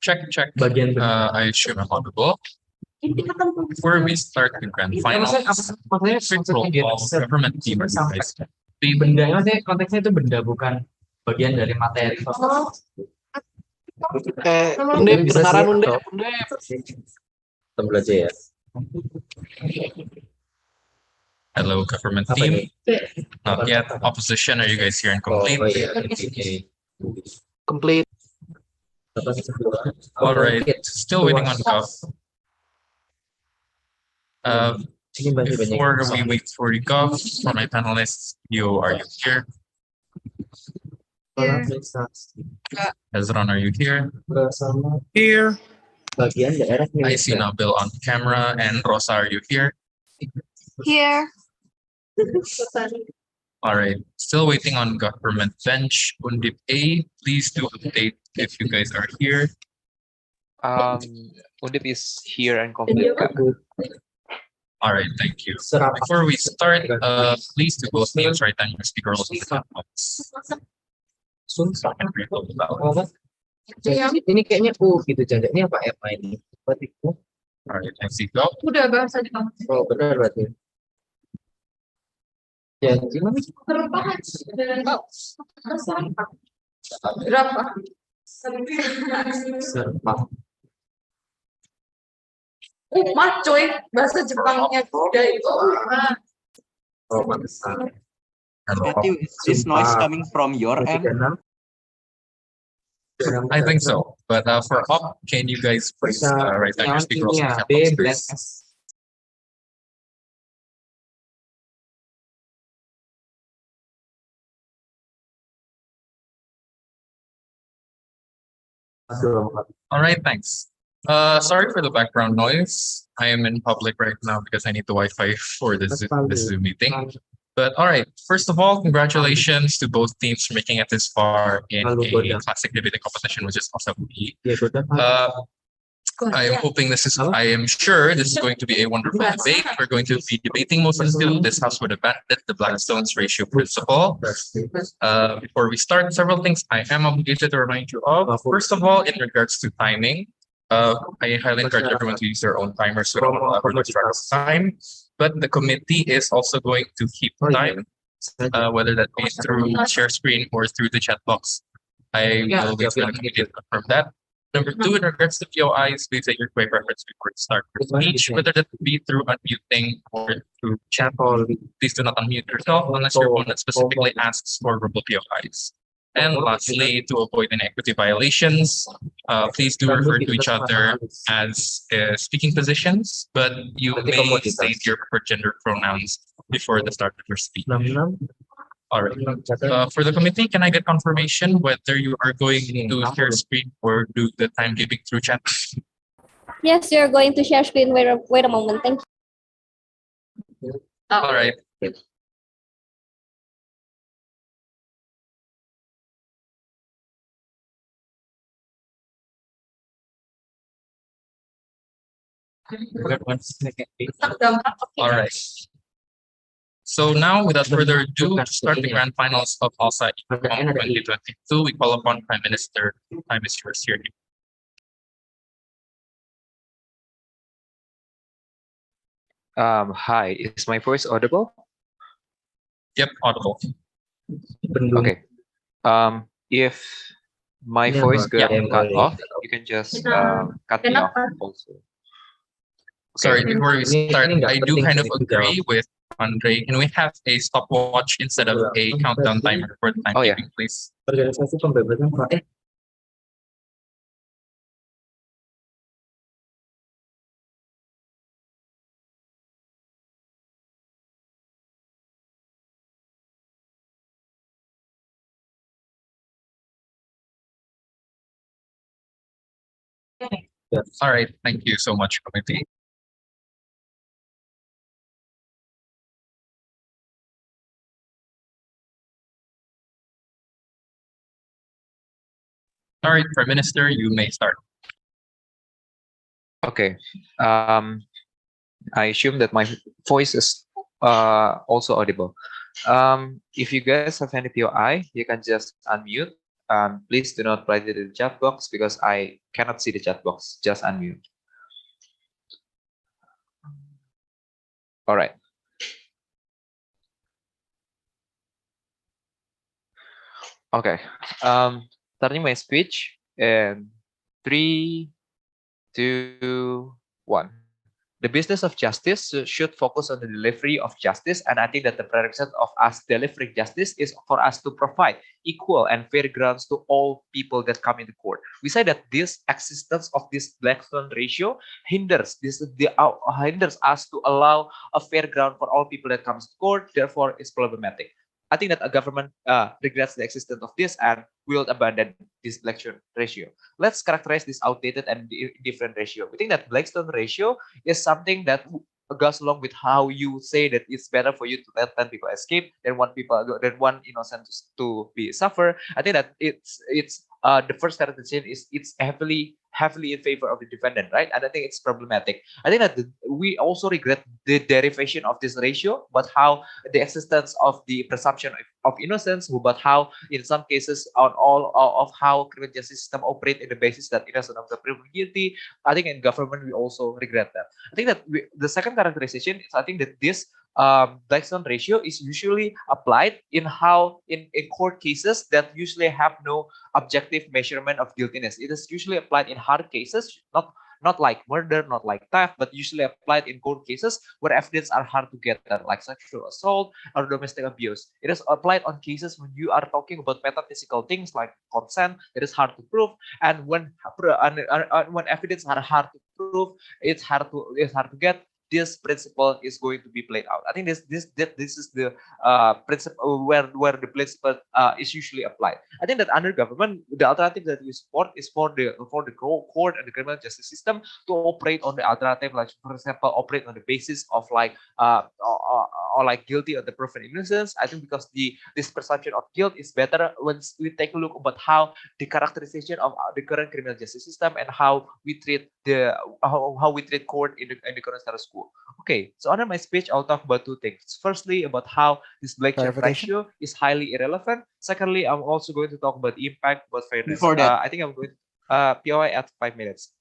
Check. I assume I'm audible. Before we start the grand finals, quick roll call government team guys. Bendanya maksudnya konteksnya itu benda bukan bagian dari materi. Undip, kedengaran Undip. Tunggu aja ya. Hello, government team. Not yet. Opposition, are you guys here and complete? Complete. All right. Still waiting on Gov. Before we wait for the Gov, for my panelists, are you here? Hezron, are you here? Here. I see Nabil on camera, and Rosa, are you here? Here. All right, still waiting on government bench. Undip A, please do update if you guys are here. Undip is here and complete. All right, thank you. Before we start, please do both names write down your speaker roles in the chat box. Ini kayaknya gitu Janda. Ini apa app ini? Batikku. All right, I see. Go. Udah bahasa Jepang. Oh, benar berarti. Ya, gimana? Berapa? Serpang. Umat coy, bahasa Jepangnya udah itu. Oh, pantesan. Matthew, is this noise coming from your end? I think so. But for up, can you guys please write down your speaker roles in the chat box, please? All right, thanks. Sorry for the background noise. I am in public right now because I need the Wi-Fi for this Zoom meeting. But all right, first of all, congratulations to both teams for making it this far in a classic debating competition, which is ALSA E. I am sure this is going to be a wonderful debate. We're going to be debating most of this House would abandon the Blackstone's ratio principle. Before we start, several things I am obligated to remind you of. First of all, in regards to timing, I highly encourage everyone to use their own timers so we don't lose track of time. But the committee is also going to keep time, whether that be through share screen or through the chat box. I will wait for the committee to confirm that. Number two, in regards to POIs, please take your quick reference before you start your speech, whether that be through unmuting or through chat. Please do not unmute yourself unless your opponent specifically asks for verbal POIs. And lastly, to avoid any equity violations, please do refer to each other as speaking positions, but you may state your preferred gender pronouns before the start of your speech. All right. For the committee, can I get confirmation whether you are going to share screen or do the timekeeping through chat? Yes, you're going to share screen. Wait a moment. Thank you. All right. All right. So now, without further ado, to start the grand finals of ALSA E-Comp 2022, we call upon Prime Minister. Time is yours here. Hi, is my voice audible? Yep, audible. Okay. If my voice got cut off, you can just cut me off also. Sorry, before we start, I do kind of agree with Andre. Can we have a stopwatch instead of a countdown timer for the timekeeping, please? Organisasi pembebasan Pak. All right, thank you so much, committee. All right, Prime Minister, you may start. Okay. I assume that my voice is also audible. If you guys have any POI, you can just unmute Please do not write it in the chat box because I cannot see the chat box. Just unmute. All right. Okay. Starting my speech in 3, 2, 1. The business of justice should focus on the delivery of justice, and I think that the prerequisite of us delivering justice is for us to provide equal and fair grounds to all people that come into court. We say that this existence of this Blackstone ratio hinders hinders us to allow a fair ground for all people that comes to court. Therefore, it's problematic. I think that a government regrets the existence of this and will abandon this Blackstone ratio. Let's characterize this outdated and different ratio. We think that Blackstone ratio is something that goes along with how you say that it's better for you to let 10 people escape than one innocent to be suffer. I think that it's the first characterization is it's heavily in favor of the defendant, right? And I think it's problematic. I think that we also regret the derivation of this ratio, but how the existence of the presumption of innocence, but how in some cases on all of how criminal justice system operate in the basis that innocent of the proven guilty. I think in government we also regret that. I think that the second characterization is I think that this Blackstone ratio is usually applied in court cases that usually have no objective measurement of guiltiness. It is usually applied in hard cases, not like murder, not like theft, but usually applied in court cases where evidence are hard to get, like sexual assault or domestic abuse. It is applied on cases when you are talking about metaphysical things like consent. It is hard to prove, and when evidence are hard to prove, it's hard to get. This principle is going to be played out. I think this is the principle where the principle is usually applied. I think that under government, the alternative that we support is for the court and the criminal justice system to operate on the alternative, like for example, operate on the basis of like or like guilty or the proven innocence. I think because this perception of guilt is better when we take a look about how the characterization of the current criminal justice system and how we treat how we treat court in the current status quo. Okay, so under my speech, I'll talk about two things. Firstly, about how this Blackstone ratio is highly irrelevant. Secondly, I'm also going to talk about the impact, about fairness. Before that, I think I'm going POI at 5 minutes.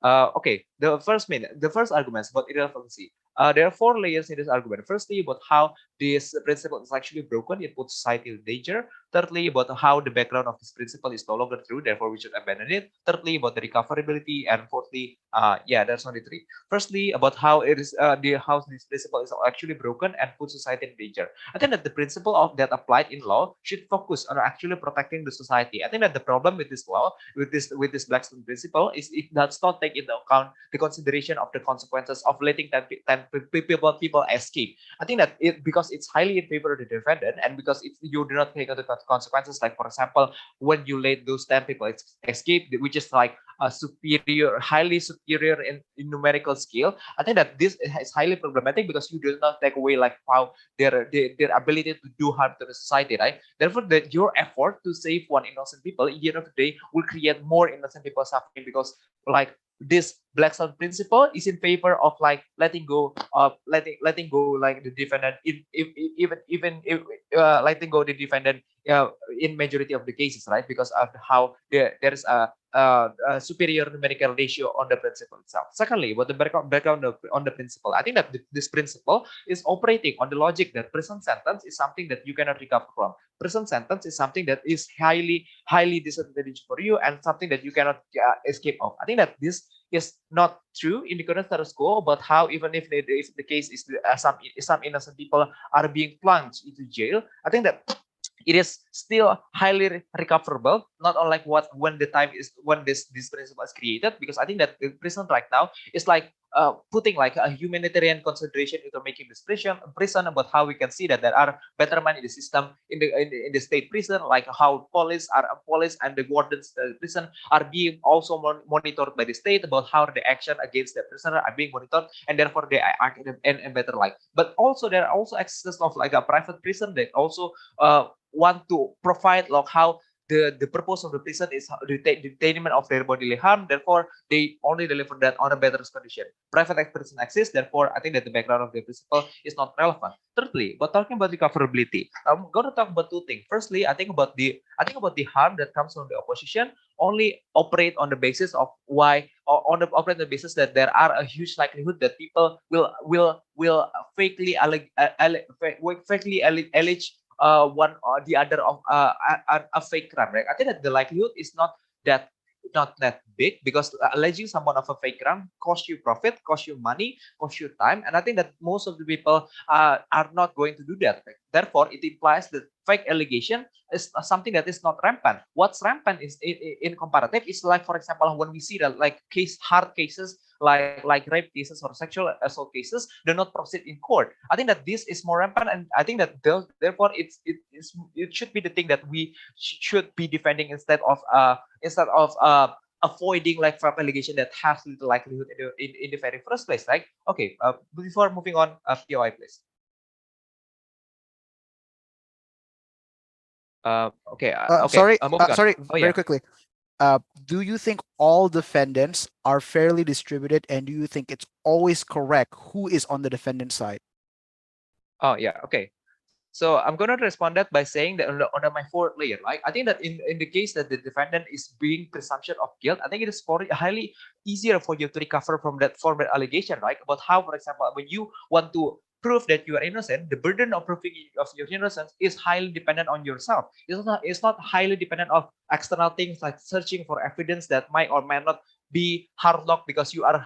Okay, the first argument is about irrelevancy. There are 4 layers in this argument. Firstly, about how this principle is actually broken, it puts society in danger. Thirdly, about how the background of this principle is no longer true, therefore we should abandon it. Thirdly, about the recoverability, and fourthly, there's only 3. Firstly, about how it is how this principle is actually broken and puts society in danger. I think that the principle of that applied in law should focus on actually protecting the society. I think that the problem with this law, with this Blackstone principle, is it does not take into account the consideration of the consequences of letting 10 people escape. I think that because it's highly in favor of the defendant, and because you do not take into consequences, like for example, when you let those 10 people escape, which is like a highly superior in numerical scale. I think that this is highly problematic because you do not take away like how their ability to do harm to the society, right? Therefore, that your effort to save one innocent people, at the end of the day, will create more innocent people suffering, because like this Blackstone principle is in favor of like letting go like the defendant, even if letting go the defendant in majority of the cases, right? Because of how there is a superior numerical ratio on the principle itself. Secondly, what the background on the principle, I think that this principle is operating on the logic that prison sentence is something that you cannot recover from. Prison sentence is something that is highly disadvantageous for you and something that you cannot escape of. I think that this is not true in the current status quo, but how even if the case is some innocent people are being plunged into jail, I think that it is still highly recoverable, not unlike when this principle is created, because I think that the prison right now is like putting like a humanitarian consideration into making this prison, about how we can see that there are betterment in the system in the state prison, like how police and the wardens of the prison are being also monitored by the state, about how the action against the prisoner are being monitored, and therefore they act in better light. But also there are also access of like a private prison that also want to provide like how the purpose of the prison is detainment of their bodily harm. Therefore, they only deliver that on a better condition. Private prison exists. Therefore, I think that the background of the principle is not relevant. Thirdly, but talking about recoverability, I'm going to talk about two things. Firstly, I think about the harm that comes from the opposition only operate on the basis of operate on the basis that there are a huge likelihood that people will fakely allege one or the other of a fake crime, right? I think that the likelihood is that not that big, because alleging someone of a fake crime costs you profit, costs you money, costs you time, and I think that most of the people are not going to do that. Therefore, it implies that fake allegation is something that is not rampant. What's rampant is in comparative is, like, for example, when we see that like hard cases like rape cases or sexual assault cases do not proceed in court. I think that this is more rampant, and I think that therefore it should be the thing that we should be defending instead of avoiding like fraud allegation that has little likelihood in the very first place, right? Okay, before moving on, POI, please. Okay. Sorry, moving on. sorry, Oh, very yeah. quickly. Do you think all defendants are fairly distributed, and do you think it's always correct who is on the defendant side? Oh, yeah. Okay. So I'm going to respond that by saying that on my fourth layer, right? I think that in the case that the defendant is being presumption of guilt, I think it is highly easier for you to recover from that allegation, right? About how, for example, when you want to prove that you are innocent, the burden of proving of your innocence is highly dependent on yourself. It's not highly dependent on external things like searching for evidence that might or might not be hard locked because you are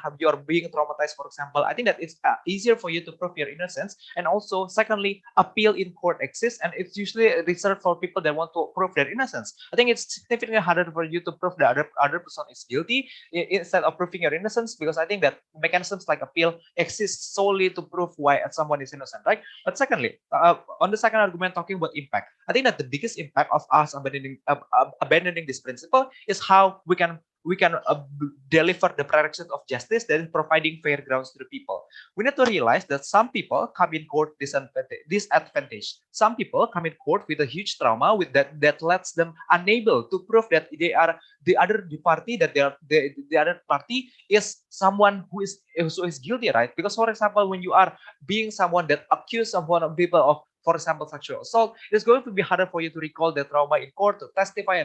being traumatized, for example. I think that it's easier for you to prove your innocence. And also, secondly, appeal in court exists, and it's usually reserved for people that want to prove their innocence. I think it's significantly harder for you to prove the other person is guilty instead of proving your innocence, because I think that mechanisms like appeal exist solely to prove why someone is innocent, right? But secondly, on the second argument, talking about impact, I think that the biggest impact of us abandoning this principle is how we can deliver the direction of justice that is providing fair grounds to the people. We need to realize that some people come in court disadvantaged. Some people come in court with a huge trauma with that lets them unable to prove that they are the other party, that the other party is someone who is guilty, right? Because, for example, when you are being someone that accuse someone of people of, for example, sexual assault, it's going to be harder for you to recall the trauma in court, to testify.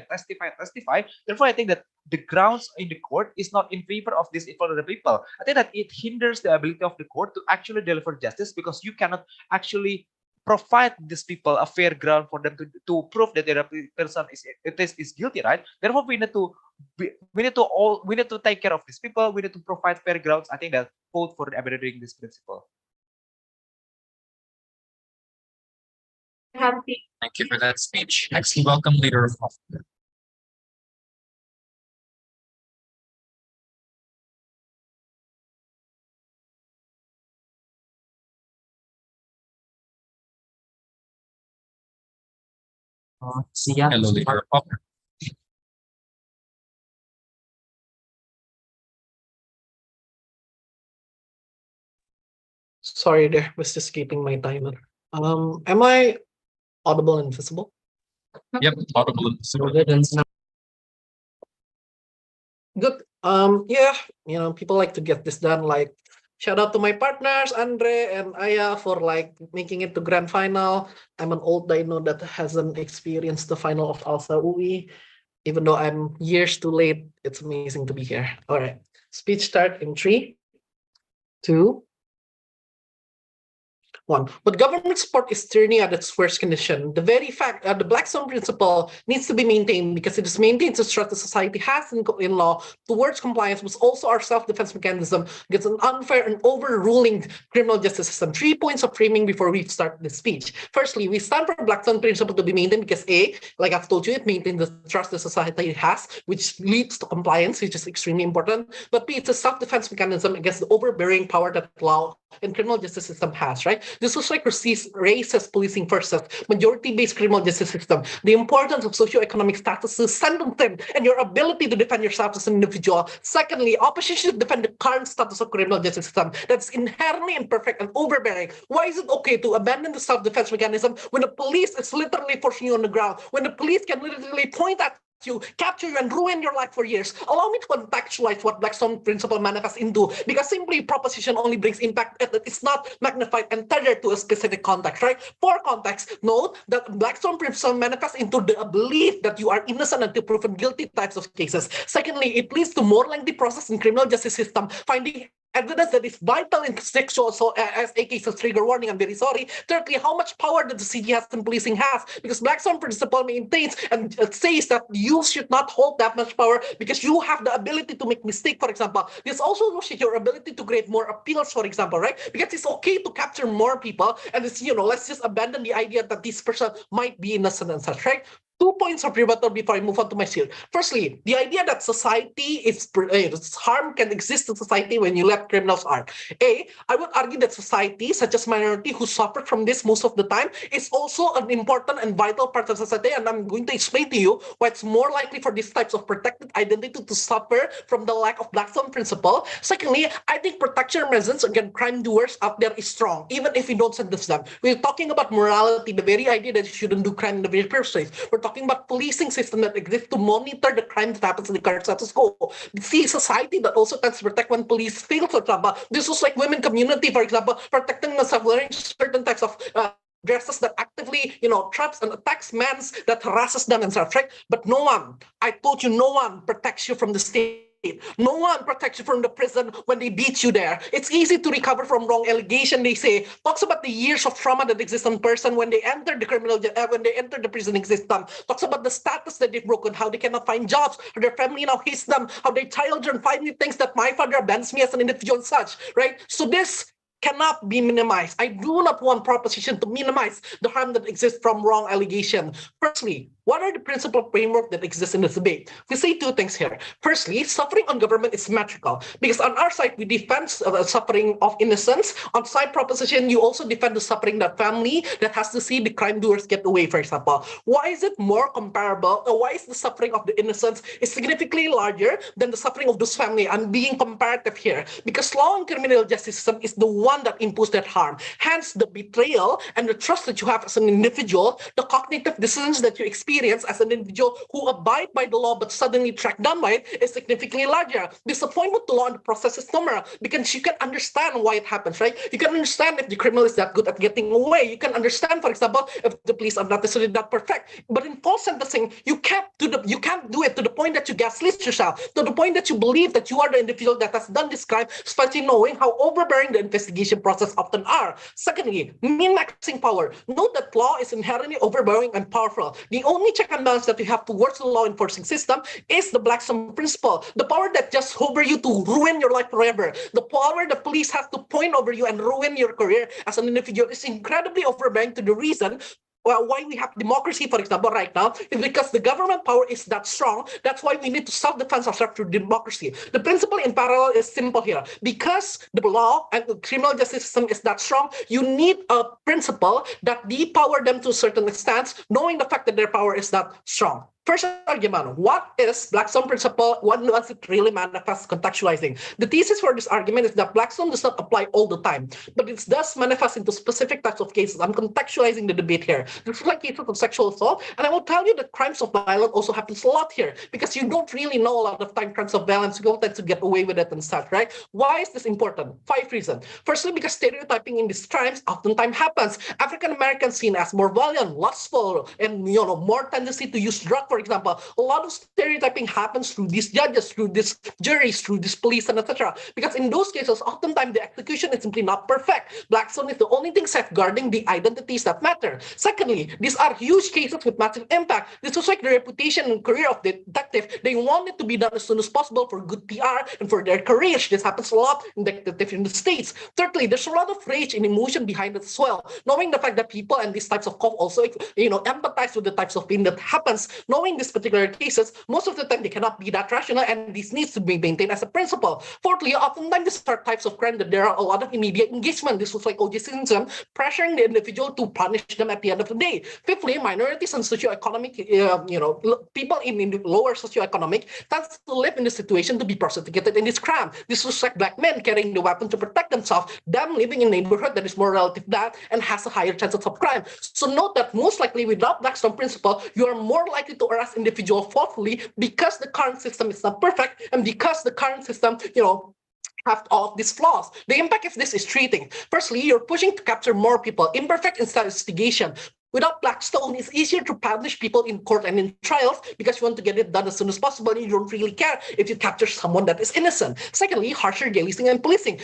Therefore, I think that the grounds in the court is not in favor of these vulnerable people. I think that it hinders the ability of the court to actually deliver justice, because you cannot actually provide these people a fair ground for them to prove that the person is guilty, right? Therefore, we need to take care of these people. We need to provide fair grounds. I think that vote for abandoning this principle. Thank you for that speech. Next, we welcome Leader of Hoffman. Siap. Hello, Leader of Hoffman. Sorry there, was just keeping my timer. Am I audible and visible? Yep, audible and visible. Good. Yeah, people like to get this done. Like, shout out to my partners, Andre and Aya, for like making it to grand final. I'm an old dino that hasn't experienced the final of ALSA UI. Even though I'm years too late, it's amazing to be here. All right, speech start in 3, 2, 1. But government support is turning at its worst condition. The very fact the Blackstone principle needs to be maintained, because it is maintained to trust the society has in law towards compliance, but also our self-defense mechanism against an unfair and overruling criminal justice system. 3 points of framing before we start the speech. Firstly, we stand for Blackstone principle to be maintained because A, like I've told you, it maintains the trust the society has, which leads to compliance, which is extremely important. But B, it's a self-defense mechanism against the overbearing power that law and criminal justice system has, right? This was like racist policing versus majority-based criminal justice system. The importance of socioeconomic status, sentencing, and your ability to defend yourself as an individual. Secondly, opposition should defend the current status of criminal justice system that's inherently imperfect and overbearing. Why is it okay to abandon the self-defense mechanism when the police is literally forcing you on the ground, when the police can literally point at you, capture you, and ruin your life for years? Allow me to contextualize what Blackstone principle manifests into, because simply proposition only brings impact if it's not magnified and tethered to a specific context, right? For context, note that Blackstone principle manifests into the belief that you are innocent until proven guilty types of cases. Secondly, it leads to more lengthy process in criminal justice system, finding evidence that is vital in sexual assault as a case of trigger warning. I'm very sorry. Thirdly, how much power that the CG has in policing has, because Blackstone principle maintains and says that you should not hold that much power because you have the ability to make mistake, for example. This also looks at your ability to create more appeals, for example, right? Because it's okay to capture more people, and it's, let's just abandon the idea that this person might be innocent and such, right? 2 points of rebuttal before I move on to my shield. Firstly, the idea that society is harm can exist in society when you let criminals harm. I would argue that society, such as minority who suffer from this most of the time, is also an important and vital part of society. And I'm going to explain to you why it's more likely for these types of protected identity to suffer from the lack of Blackstone principle. Secondly, I think protection measures against crime doers out there is strong, even if we don't sentence them. We're talking about morality, the very idea that you shouldn't do crime in the very first place. We're talking about policing system that exists to monitor the crime that happens in the current status quo. See, society that also tends to protect when police fail, for example. This was like women community, for example, protecting themselves, wearing certain types of dresses that actively, traps and attacks men that harasses them and such, right? But no one, I told you, no one protects you from the state. No one protects you from the prison when they beat you there. It's easy to recover from wrong allegation, they say. Talks about the years of trauma that exists in person when they enter the when they enter the prison system. Talks about the status that they've broken, how they cannot find jobs, how their family now hates them, how their children finally thinks that my father abandons me as an individual and such, right? So this cannot be minimized. I do not want proposition to minimize the harm that exists from wrong allegation. Firstly, what are the principal framework that exists in this debate? We say two things here. Firstly, suffering on government is symmetrical, because on our side, we defend the suffering of innocence. On side proposition, you also defend the suffering that family that has to see the crime doers get away, for example. Why is it more comparable? Or why is the suffering of the innocents is significantly larger than the suffering of those family? I'm being comparative here, because law and criminal justice system is the one that imposed that harm. Hence, the betrayal and the trust that you have as an individual, the cognitive dissonance that you experience as an individual who abide by the law but suddenly tracked down by it is significantly larger. Disappointment to law and the process is numerical, because you can understand why it happens, right? You can understand if the criminal is that good at getting away. You can understand, for example, if the police are not necessarily that perfect. But in false sentencing, you can't do it to the point that you gaslit yourself, to the point that you believe that you are the individual that has done this crime, especially knowing how overbearing the investigation process often are. Secondly, min-maxing power. Note that law is inherently overbearing and powerful. The only check and balance that you have towards the law enforcing system is the Blackstone principle. The power that just hover you to ruin your life forever. The power the police have to point over you and ruin your career as an individual is incredibly overbearing, to the reason why we have democracy, for example, right now, is because the government power is that strong. That's why we need to self-defense ourselves through democracy. The principle in parallel is simple here. Because the law and the criminal justice system is that strong, you need a principle that depower them to a certain extent, knowing the fact that their power is that strong. First argument, what is Blackstone principle? What does it really manifest contextualizing? The thesis for this argument is that Blackstone does not apply all the time, but it does manifest into specific types of cases. I'm contextualizing the debate here. This is like cases of sexual assault, and I will tell you that crimes of violence also happens a lot here, because you don't really know a lot of time crimes of violence, you don't tend to get away with it and such, right? Why is this important? 5 reasons. Firstly, because stereotyping in these crimes oftentimes happens. African Americans seen as more violent, lustful, and more tendency to use drugs, for example. A lot of stereotyping happens through these judges, through these juries, through these police, and etc. Because in those cases, oftentimes the execution is simply not perfect. Blackstone is the only thing safeguarding the identities that matter. Secondly, these are huge cases with massive impact. This was like the reputation and career of the detective. They want it to be done as soon as possible for good PR and for their careers. This happens a lot in detective in the States. Thirdly, there's a lot of rage and emotion behind it as well. Knowing the fact that people and these types of cops also, empathize with the types of pain that happens. Knowing knowing these particular cases, most of the time they cannot be that rational, and this needs to be maintained as a principle. Fourthly, oftentimes these are types of crime that there are a lot of immediate engagement. This was like O.J. Simpson, pressuring the individual to punish them at the end of the day. Fifthly, minorities and socioeconomic, people in lower socioeconomic tends to live in the situation to be prosecuted in this crime. This was like black men carrying the weapon to protect themselves, them living in a neighborhood that is more relative to that and has a higher chances of crime. So note that most likely without Blackstone principle, you are more likely to arrest individual falsely because the current system is not perfect and because the current system, have all of these flaws. The impact of this is three things. Firstly, you're pushing to capture more people, imperfect investigation. Without Blackstone, it's easier to punish people in court and in trials because you want to get it done as soon as possible and you don't really care if you capture someone that is innocent. Secondly, harsher jailing and policing.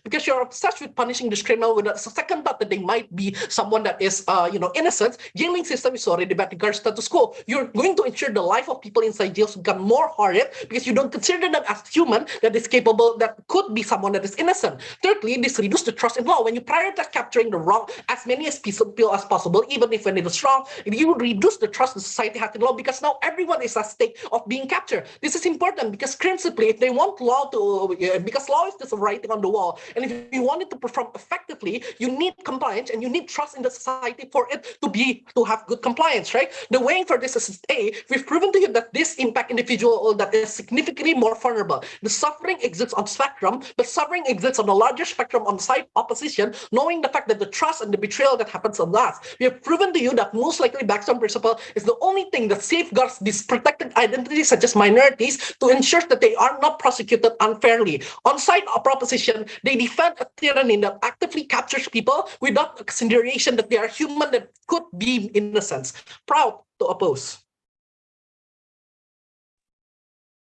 Because you're obsessed with punishing this criminal without a second thought that they might be someone that is, innocent. Jailing system is already bad regard status quo. You're going to ensure the life of people inside jails become more horrid because you don't consider them as human that is capable, that could be someone that is innocent. Thirdly, this reduces the trust in law. When you prioritize capturing the wrong as many as people as possible, even if when it is wrong, you would reduce the trust the society has in law because now everyone is at stake of being captured. This is important because principally, if they want law to, because law is just a writing on the wall, and if you want it to perform effectively, you need compliance and you need trust in the society for it to have good compliance, right? The way for this is we've proven to you that this impact individual that is significantly more vulnerable. The suffering exists on spectrum, but suffering exists on a larger spectrum on side opposition, knowing the fact that the trust and the betrayal that happens on last. We have proven to you that most likely Blackstone principle is the only thing that safeguards these protected identities such as minorities to ensure that they are not prosecuted unfairly. On side proposition, they defend a tyranny that actively captures people without consideration that they are human that could be innocent. Proud to oppose.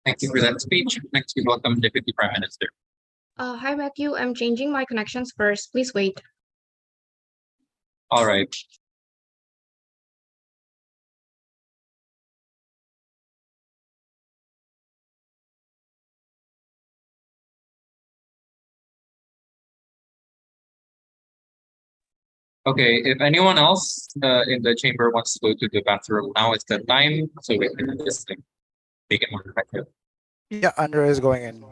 Thank you for that speech. Next, we welcome Deputy Prime Minister. Hi, Matthew. I'm changing my connections first. Please wait. All right. Okay, if anyone else in the chamber wants to go to the bathroom, now is the time so we can just make it more effective. Yeah, Andrea is going in.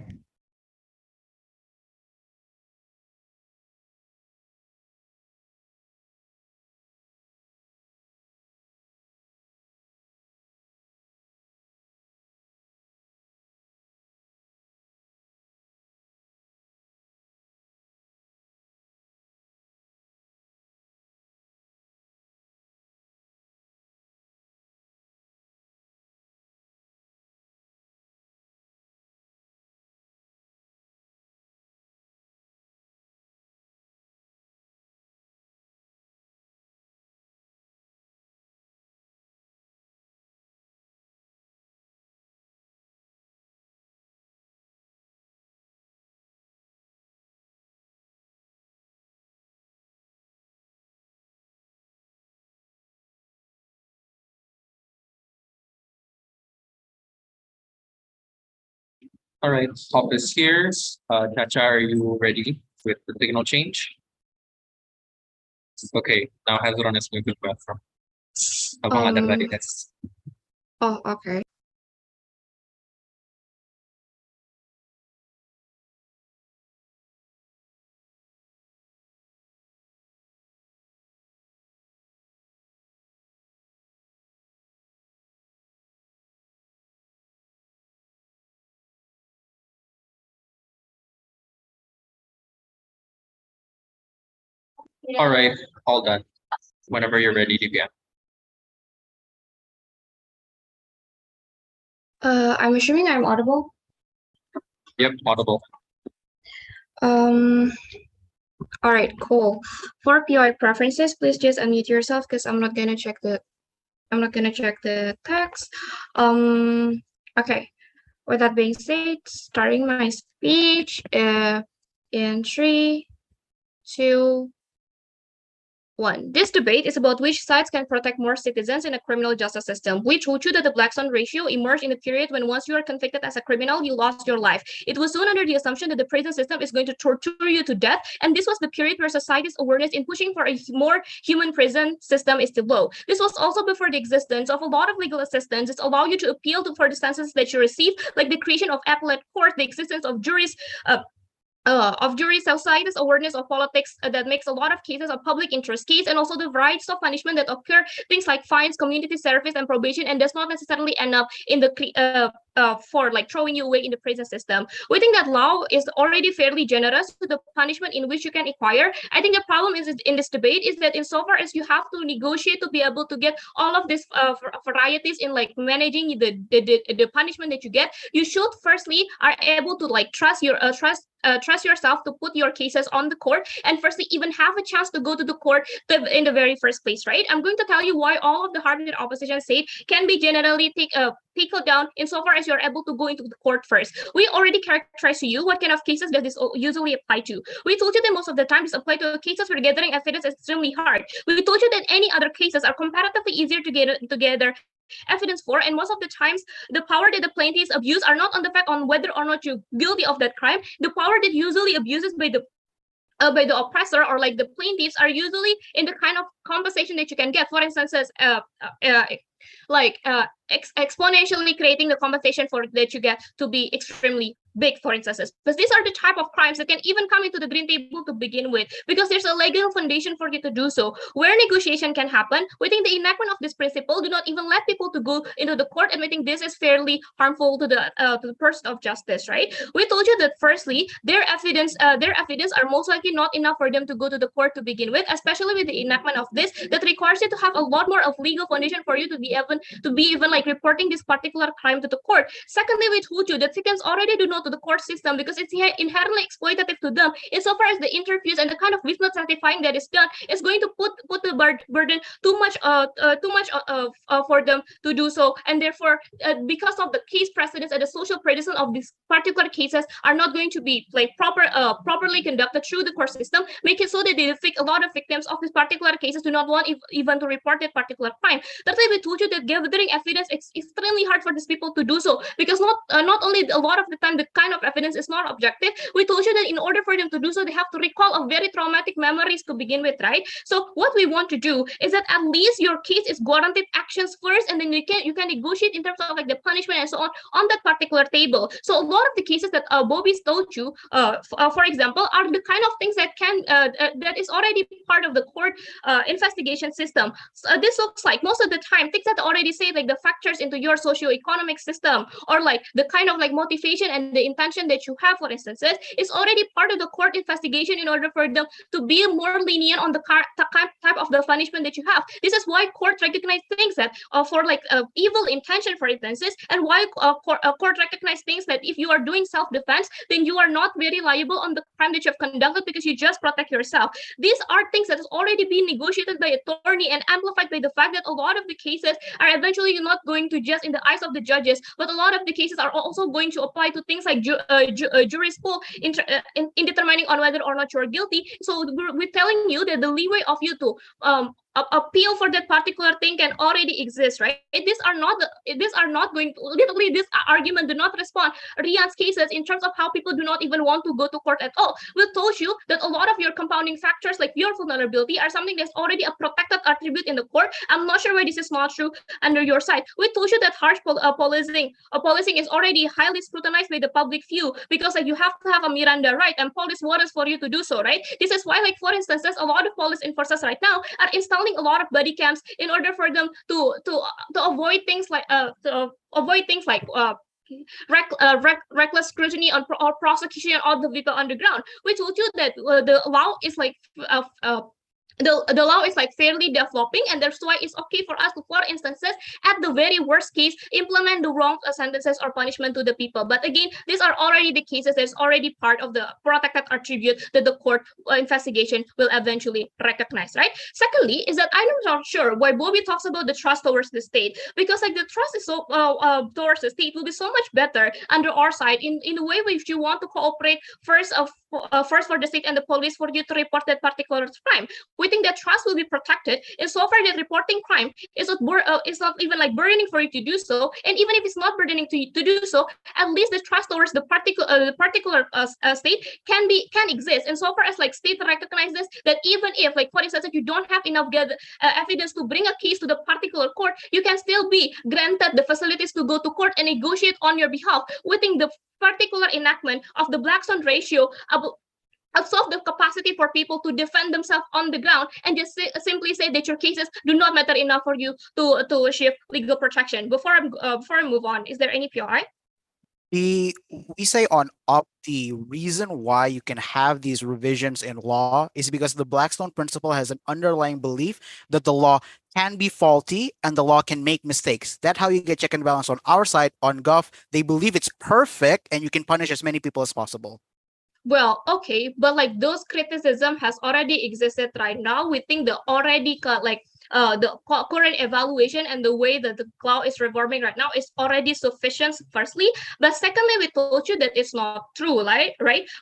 All right, office here. Chacha, are you ready with the signal change? Okay, now has it on its way to the bathroom. Habang ada readiness. Oh, okay. All right, all done. Whenever you're ready, you can. I'm assuming I'm audible. Yep, audible. All right, cool. For POI preferences, please just unmute yourself because I'm not gonna check the text. Okay. With that being said, starting my speech in 3, 2, 1. This debate is about which sides can protect more citizens in a criminal justice system. We told you that the Blackstone ratio emerged in the period when once you are convicted as a criminal, you lost your life. It was soon under the assumption that the prison system is going to torture you to death, and this was the period where society's awareness in pushing for a more human prison system is still low. This was also before the existence of a lot of legal assistance that allow you to appeal for the sentences that you receive, like the creation of appellate court, the existence of juries, society's awareness of politics that makes a lot of cases a public interest case, and also the varieties of punishment that occur, things like fines, community service, and probation, and does not necessarily end up in the for like throwing you away in the prison system. We think that law is already fairly generous to the punishment in which you can acquire. I think the problem is in this debate is that insofar as you have to negotiate to be able to get all of these varieties in like managing the punishment that you get, you should firstly are able to like trust yourself to put your cases on the court, and firstly even have a chance to go to the court in the very first place, right? I'm going to tell you why all of the hard-hitting opposition state can be generally tackled down insofar as you're able to go into the court first. We already characterized to you what kind of cases does this usually apply to. We told you that most of the time this applies to cases where gathering evidence is extremely hard. We told you that any other cases are comparatively easier to get together evidence for, and most of the times the power that the plaintiffs abuse are not on the fact on whether or not you're guilty of that crime. The power that usually abuses by the oppressor or like the plaintiffs are usually in the kind of compensation that you can get. For instance, exponentially creating the compensation for that you get to be extremely big, for instance. Because these are the type of crimes that can even come into the green table to begin with, because there's a legal foundation for you to do so. Where negotiation can happen, we think the enactment of this principle do not even let people to go into the court, and we think this is fairly harmful to the person of justice, right? We told you that firstly, their evidence are most likely not enough for them to go to the court to begin with, especially with the enactment of this that requires you to have a lot more of legal foundation for you to be even like reporting this particular crime to the court. Secondly, we told you that victims already do not to the court system because it's inherently exploitative to them insofar as the interviews and the kind of witness certifying that is done is going to put the burden too much for them to do so, and therefore because of the case precedents and the social precedent of these particular cases are not going to be like properly conducted through the court system, make it so that a lot of victims of these particular cases do not want even to report that particular crime. Thirdly, we told you that gathering evidence is extremely hard for these people to do so because not only a lot of the time the kind of evidence is not objective. We told you that in order for them to do so, they have to recall a very traumatic memories to begin with, right? So what we want to do is that at least your case is guaranteed actions first, and then you can negotiate in terms of like the punishment and so on that particular table. So a lot of the cases that Bobby's told you, for example, are the kind of things that that is already part of the court investigation system. So this looks like most of the time things that already say like the factors into your socio-economic system or like the kind of like motivation and the intention that you have, for instance, is already part of the court investigation in order for them to be more lenient on the type of the punishment that you have. This is why court recognize things that for like evil intention, for instances, and why court recognize things that if you are doing self-defense, then you are not very liable on the crime that you have conducted because you just protect yourself. These are things that has already been negotiated by attorney and amplified by the fact that a lot of the cases are eventually not going to just in the eyes of the judges, but a lot of the cases are also going to apply to things like jury's pool in determining on whether or not you're guilty. So we're telling you that the leeway of you to appeal for that particular thing can already exist, right? These are not going to, literally this argument do not respond Rian's cases in terms of how people do not even want to go to court at all. We told you that a lot of your compounding factors like your vulnerability are something that's already a protected attribute in the court. I'm not sure why this is not true under your side. We told you that harsh policing is already highly scrutinized by the public view because like you have to have a Miranda right and police warrants for you to do so, right? This is why, like for instance, a lot of police enforcers right now are installing a lot of body cams in order for them to avoid things like reckless scrutiny or prosecution of the people on the ground. We told you that the law is like the law is like fairly developing, and that's why it's okay for us to, for instances, at the very worst case, implement the wrong sentences or punishment to the people. But again, these are already the cases that's already part of the protected attribute that the court investigation will eventually recognize, right? Secondly, is that I'm not sure why Bobby talks about the trust towards the state, because like the trust is so towards the state will be so much better under our side in the way if you want to cooperate first first for the state and the police for you to report that particular crime. We think that trust will be protected, and so far that reporting crime is not even like burdening for you to do so. And even if it's not burdening to do so, at least the trust towards the particular state can exist. And so far as like state recognize this, that even if, like, for instance, if you don't have enough evidence to bring a case to the particular court, you can still be granted the facilities to go to court and negotiate on your behalf. We think the particular enactment of the Blackstone ratio absorb the capacity for people to defend themselves on the ground and just simply say that your cases do not matter enough for you to achieve legal protection. Before I move on, is there any PI? We say on up, the reason why you can have these revisions in law is because the Blackstone principle has an underlying belief that the law can be faulty and the law can make mistakes. That's how you get check and balance. On our side, on Gov, they believe it's perfect and you can punish as many people as possible. Well, okay, but like those criticism has already existed right now. We think the already the current evaluation and the way that the law is reforming right now is already sufficient, firstly. But secondly, we told you that it's not true, right?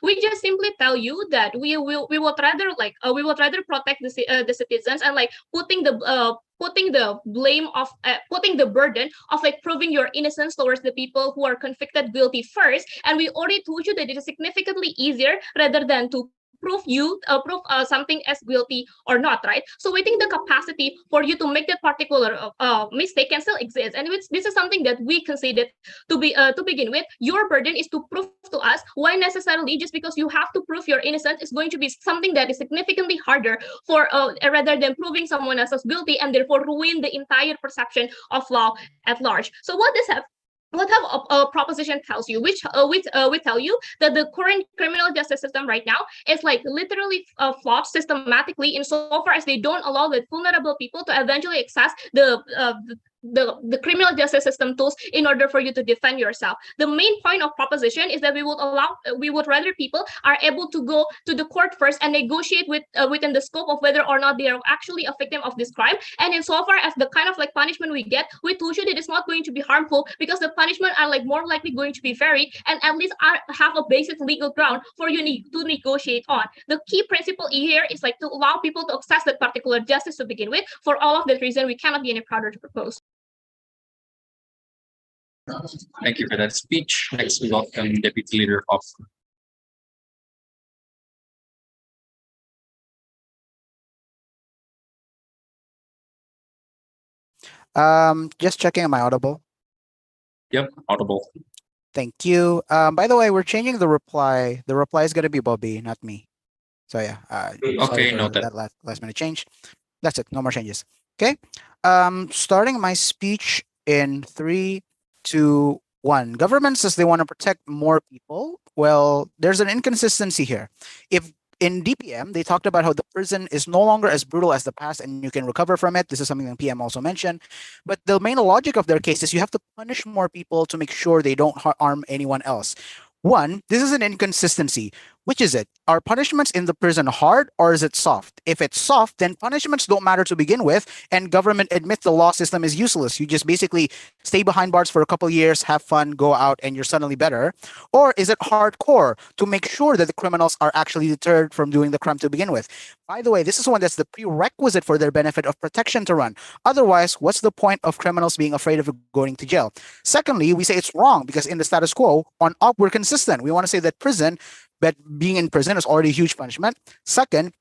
We just simply tell you that we would rather protect the citizens and like putting the blame of putting the burden of like proving your innocence towards the people who are convicted guilty first. And we already told you that it is significantly easier rather than to prove something as guilty or not, right? So we think the capacity for you to make that particular mistake can still exist, and this is something that we considered to begin with. Your burden is to prove to us why necessarily just because you have to prove your innocence is going to be something that is significantly harder for rather than proving someone else as guilty and therefore ruin the entire perception of law at large. So what a proposition tells you, which we tell you that the current criminal justice system right now is like literally flawed systematically insofar as they don't allow the vulnerable people to eventually access the criminal justice system tools in order for you to defend yourself. The main point of proposition is that we would rather people are able to go to the court first and negotiate within the scope of whether or not they are actually a victim of this crime. And insofar as the kind of like punishment we get, we told you that it's not going to be harmful because the punishment are like more likely going to be varied and at least have a basic legal ground for you to negotiate on. The key principle here is like to allow people to access that particular justice to begin with. For all of that reason, we cannot be any prouder to propose. Thank you for that speech. Next, we welcome Deputy Leader of. Just checking, am I audible? Yep, audible. Thank you. By the way, we're changing the reply. The reply is going to be Bobby, not me. So yeah. Okay, noted. That last minute change. That's it. No more changes. Okay. Starting my speech in 3, 2, 1. Government says they want to protect more people. Well, there's an inconsistency here. If in DPM, they talked about how the prison is no longer as brutal as the past and you can recover from it. This is something that PM also mentioned. But the main logic of their case is you have to punish more people to make sure they don't harm anyone else. One, this is an inconsistency. Which is it? Are punishments in the prison hard or is it soft? If it's soft, then punishments don't matter to begin with, and government admits the law system is useless. You just basically stay behind bars for a couple years, have fun, go out, and you're suddenly better. Or is it hardcore to make sure that the criminals are actually deterred from doing the crime to begin with? By the way, this is one that's the prerequisite for their benefit of protection to run. Otherwise, what's the point of criminals being afraid of going to jail? Secondly, we say it's wrong because in the status quo, on up, we're consistent. We want to say that being in prison is already a huge punishment. Second,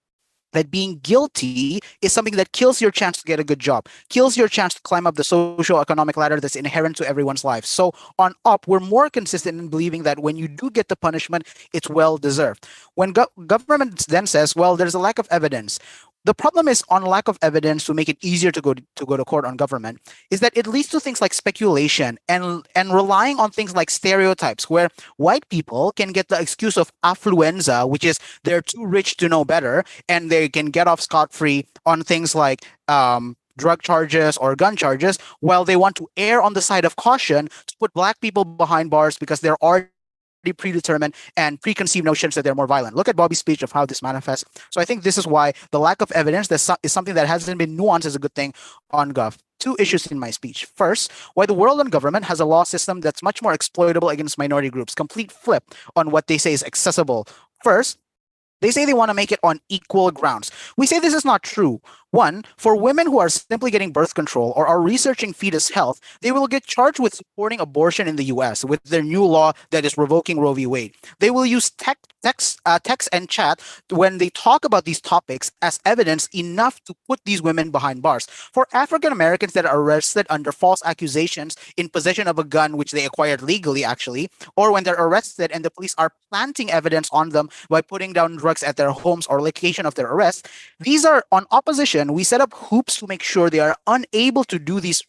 that being guilty is something that kills your chance to get a good job, kills your chance to climb up the socio-economic ladder that's inherent to everyone's life. So on up, we're more consistent in believing that when you do get the punishment, it's well-deserved. When government then says, well, there's a lack of evidence, the problem is on lack of evidence to make it easier to go to court on government is that it leads to things like speculation and relying on things like stereotypes where white people can get the excuse of affluenza, which is they're too rich to know better, and they can get off scot-free on things like drug charges or gun charges, while they want to err on the side of caution to put black people behind bars because they're already predetermined and preconceived notions that they're more violent. Look at Bobby's speech of how this manifests. So I think this is why the lack of evidence is something that hasn't been nuanced as a good thing on Gov. 2 issues in my speech. First, why the world and government has a law system that's much more exploitable against minority groups. Complete flip on what they say is accessible First, they say they want to make it on equal grounds. We say this is not true. One, for women who are simply getting birth control or are researching fetus health, they will get charged with supporting abortion in the US with their new law that is revoking Roe v. Wade. They will use text and chat when they talk about these topics as evidence enough to put these women behind bars. For African Americans that are arrested under false accusations in possession of a gun, which they acquired legally, actually, or when they're arrested and the police are planting evidence on them by putting down drugs at their homes or location of their arrest, these are on opposition. We set up hoops to make sure they are unable to do these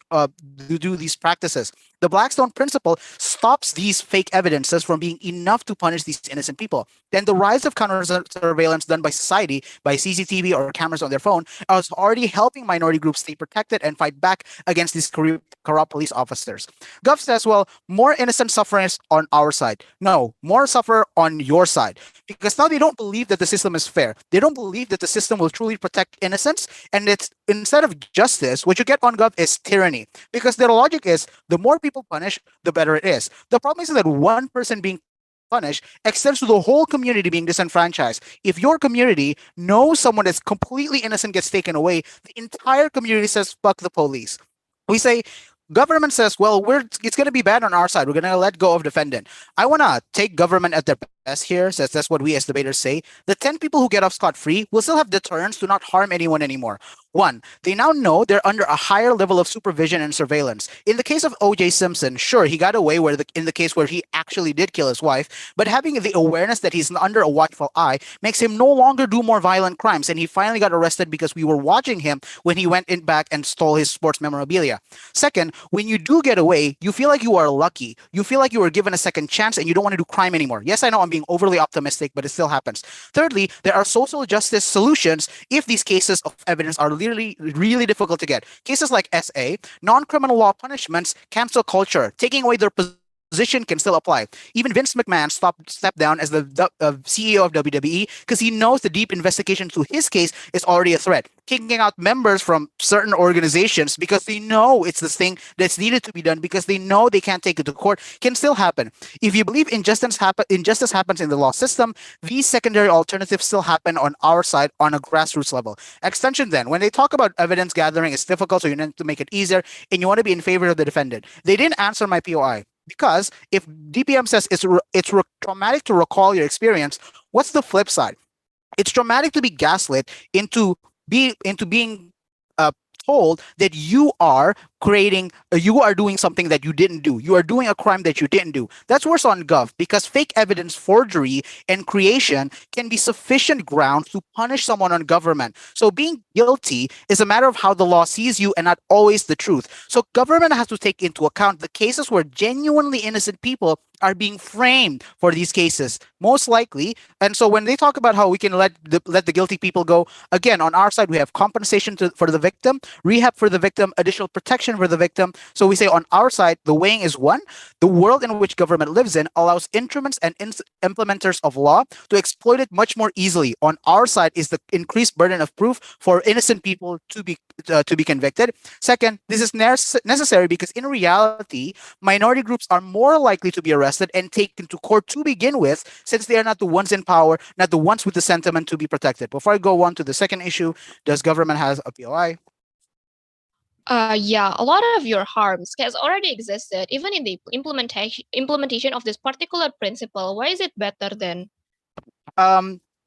practices. The Blackstone principle stops these fake evidences from being enough to punish these innocent people. Then the rise of counter surveillance done by society, by CCTV or cameras on their phone, is already helping minority groups stay protected and fight back against these corrupt police officers. Gov says, well, more innocent sufferers on our side. No, more suffer on your side. Because now they don't believe that the system is fair. They don't believe that the system will truly protect innocence. And it's instead of justice, what you get on Gov is tyranny. Because their logic is the more people punish, the better it is. The problem is that one person being punished extends to the whole community being disenfranchised. If your community knows someone that's completely innocent gets taken away, the entire community says, fuck the police. We say, government says, well, it's going to be bad on our side. We're going to let go of defendant. I want to take government at their best here, says that's what we as debaters say. The 10 people who get off scot-free will still have deterrents to not harm anyone anymore. One, they now know they're under a higher level of supervision and surveillance. In the case of O.J. Simpson, sure, he got away in the case where he actually did kill his wife, but having the awareness that he's under a watchful eye makes him no longer do more violent crimes, and he finally got arrested because we were watching him when he went in back and stole his sports memorabilia. Second, when you do get away, you feel like you are lucky. You feel like you were given a second chance and you don't want to do crime anymore. Yes, I know I'm being overly optimistic, but it still happens. Thirdly, there are social justice solutions if these cases of evidence are really difficult to get. Cases like SA, non-criminal law punishments, cancel culture, taking away their position can still apply. Even Vince McMahon stepped down as the CEO of WWE because he knows the deep investigation to his case is already a threat. Kicking out members from certain organizations because they know it's this thing that's needed to be done because they know they can't take it to court can still happen. If you believe injustice happens in the law system, these secondary alternatives still happen on our side on a grassroots level. Extension then, when they talk about evidence gathering, it's difficult, so you need to make it easier and you want to be in favor of the defendant. They didn't answer my POI. Because if DPM says it's traumatic to recall your experience, what's the flip side? It's traumatic to be gaslit into being told that you are doing something that you didn't do. You are doing a crime that you didn't do. That's worse on Gov because fake evidence forgery and creation can be sufficient ground to punish someone on government. So being guilty is a matter of how the law sees you and not always the truth. So government has to take into account the cases where genuinely innocent people are being framed for these cases, most likely. And so when they talk about how we can let the guilty people go, again, on our side, we have compensation for the victim, rehab for the victim, additional protection for the victim. So we say on our side, the weighing is one. The world in which government lives in allows instruments and implementers of law to exploit it much more easily. On our side is the increased burden of proof for innocent people to be convicted. Second, this is necessary because in reality, minority groups are more likely to be arrested and taken to court to begin with, since they are not the ones in power, not the ones with the sentiment to be protected. Before I go on to the second issue, does government has a POI? Yeah, a lot of your harms has already existed, even in the implementation of this particular principle. Why is it better than?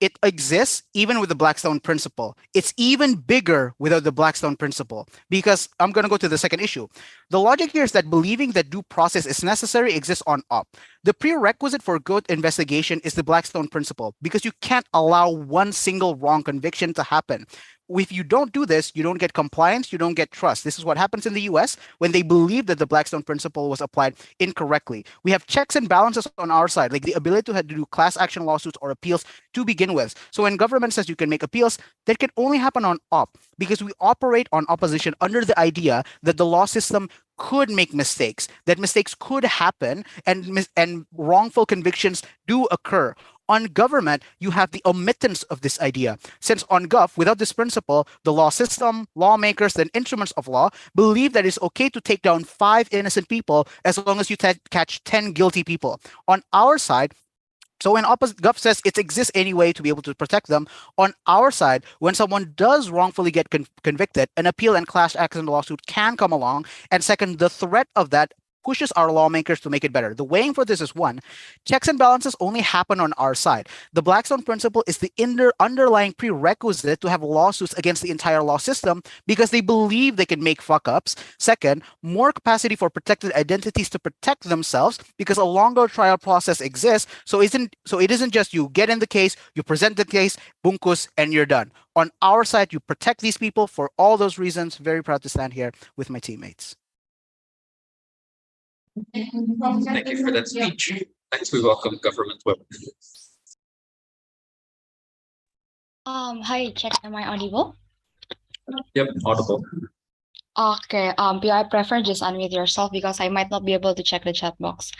It exists even with the Blackstone principle. It's even bigger without the Blackstone principle because I'm going to go to the second issue. The logic here is that believing that due process is necessary exists on up. The prerequisite for good investigation is the Blackstone principle because you can't allow one single wrong conviction to happen. If you don't do this, you don't get compliance, you don't get trust. This is what happens in the US when they believe that the Blackstone principle was applied incorrectly. We have checks and balances on our side, like the ability to do class action lawsuits or appeals to begin with. So when government says you can make appeals, that can only happen on op because we operate on opposition under the idea that the law system could make mistakes, that mistakes could happen, and wrongful convictions do occur. On government, you have the omittance of this idea. Since on Gov, without this principle, the law system, lawmakers, and instruments of law believe that it's okay to take down 5 innocent people as long as you catch 10 guilty people. On our side, So when Gov says it exists anyway to be able to protect them, on our side, when someone does wrongfully get convicted, an appeal and class action lawsuit can come along. And second, the threat of that pushes our lawmakers to make it better. The weighing for this is one, checks and balances only happen on our side. The Blackstone principle is the underlying prerequisite to have lawsuits against the entire law system because they believe they can make fuck ups. Second, more capacity for protected identities to protect themselves because a longer trial process exists. So it isn't just you get in the case, you present the case, bunkus, and you're done. On our side, you protect these people for all those reasons. Very proud to stand here with my teammates. Thank you for that speech. Next, we welcome Government Whip. Hi, check, am I audible? Yep, audible. Okay, I prefer just unmute yourself because I might not be able to check the chat box.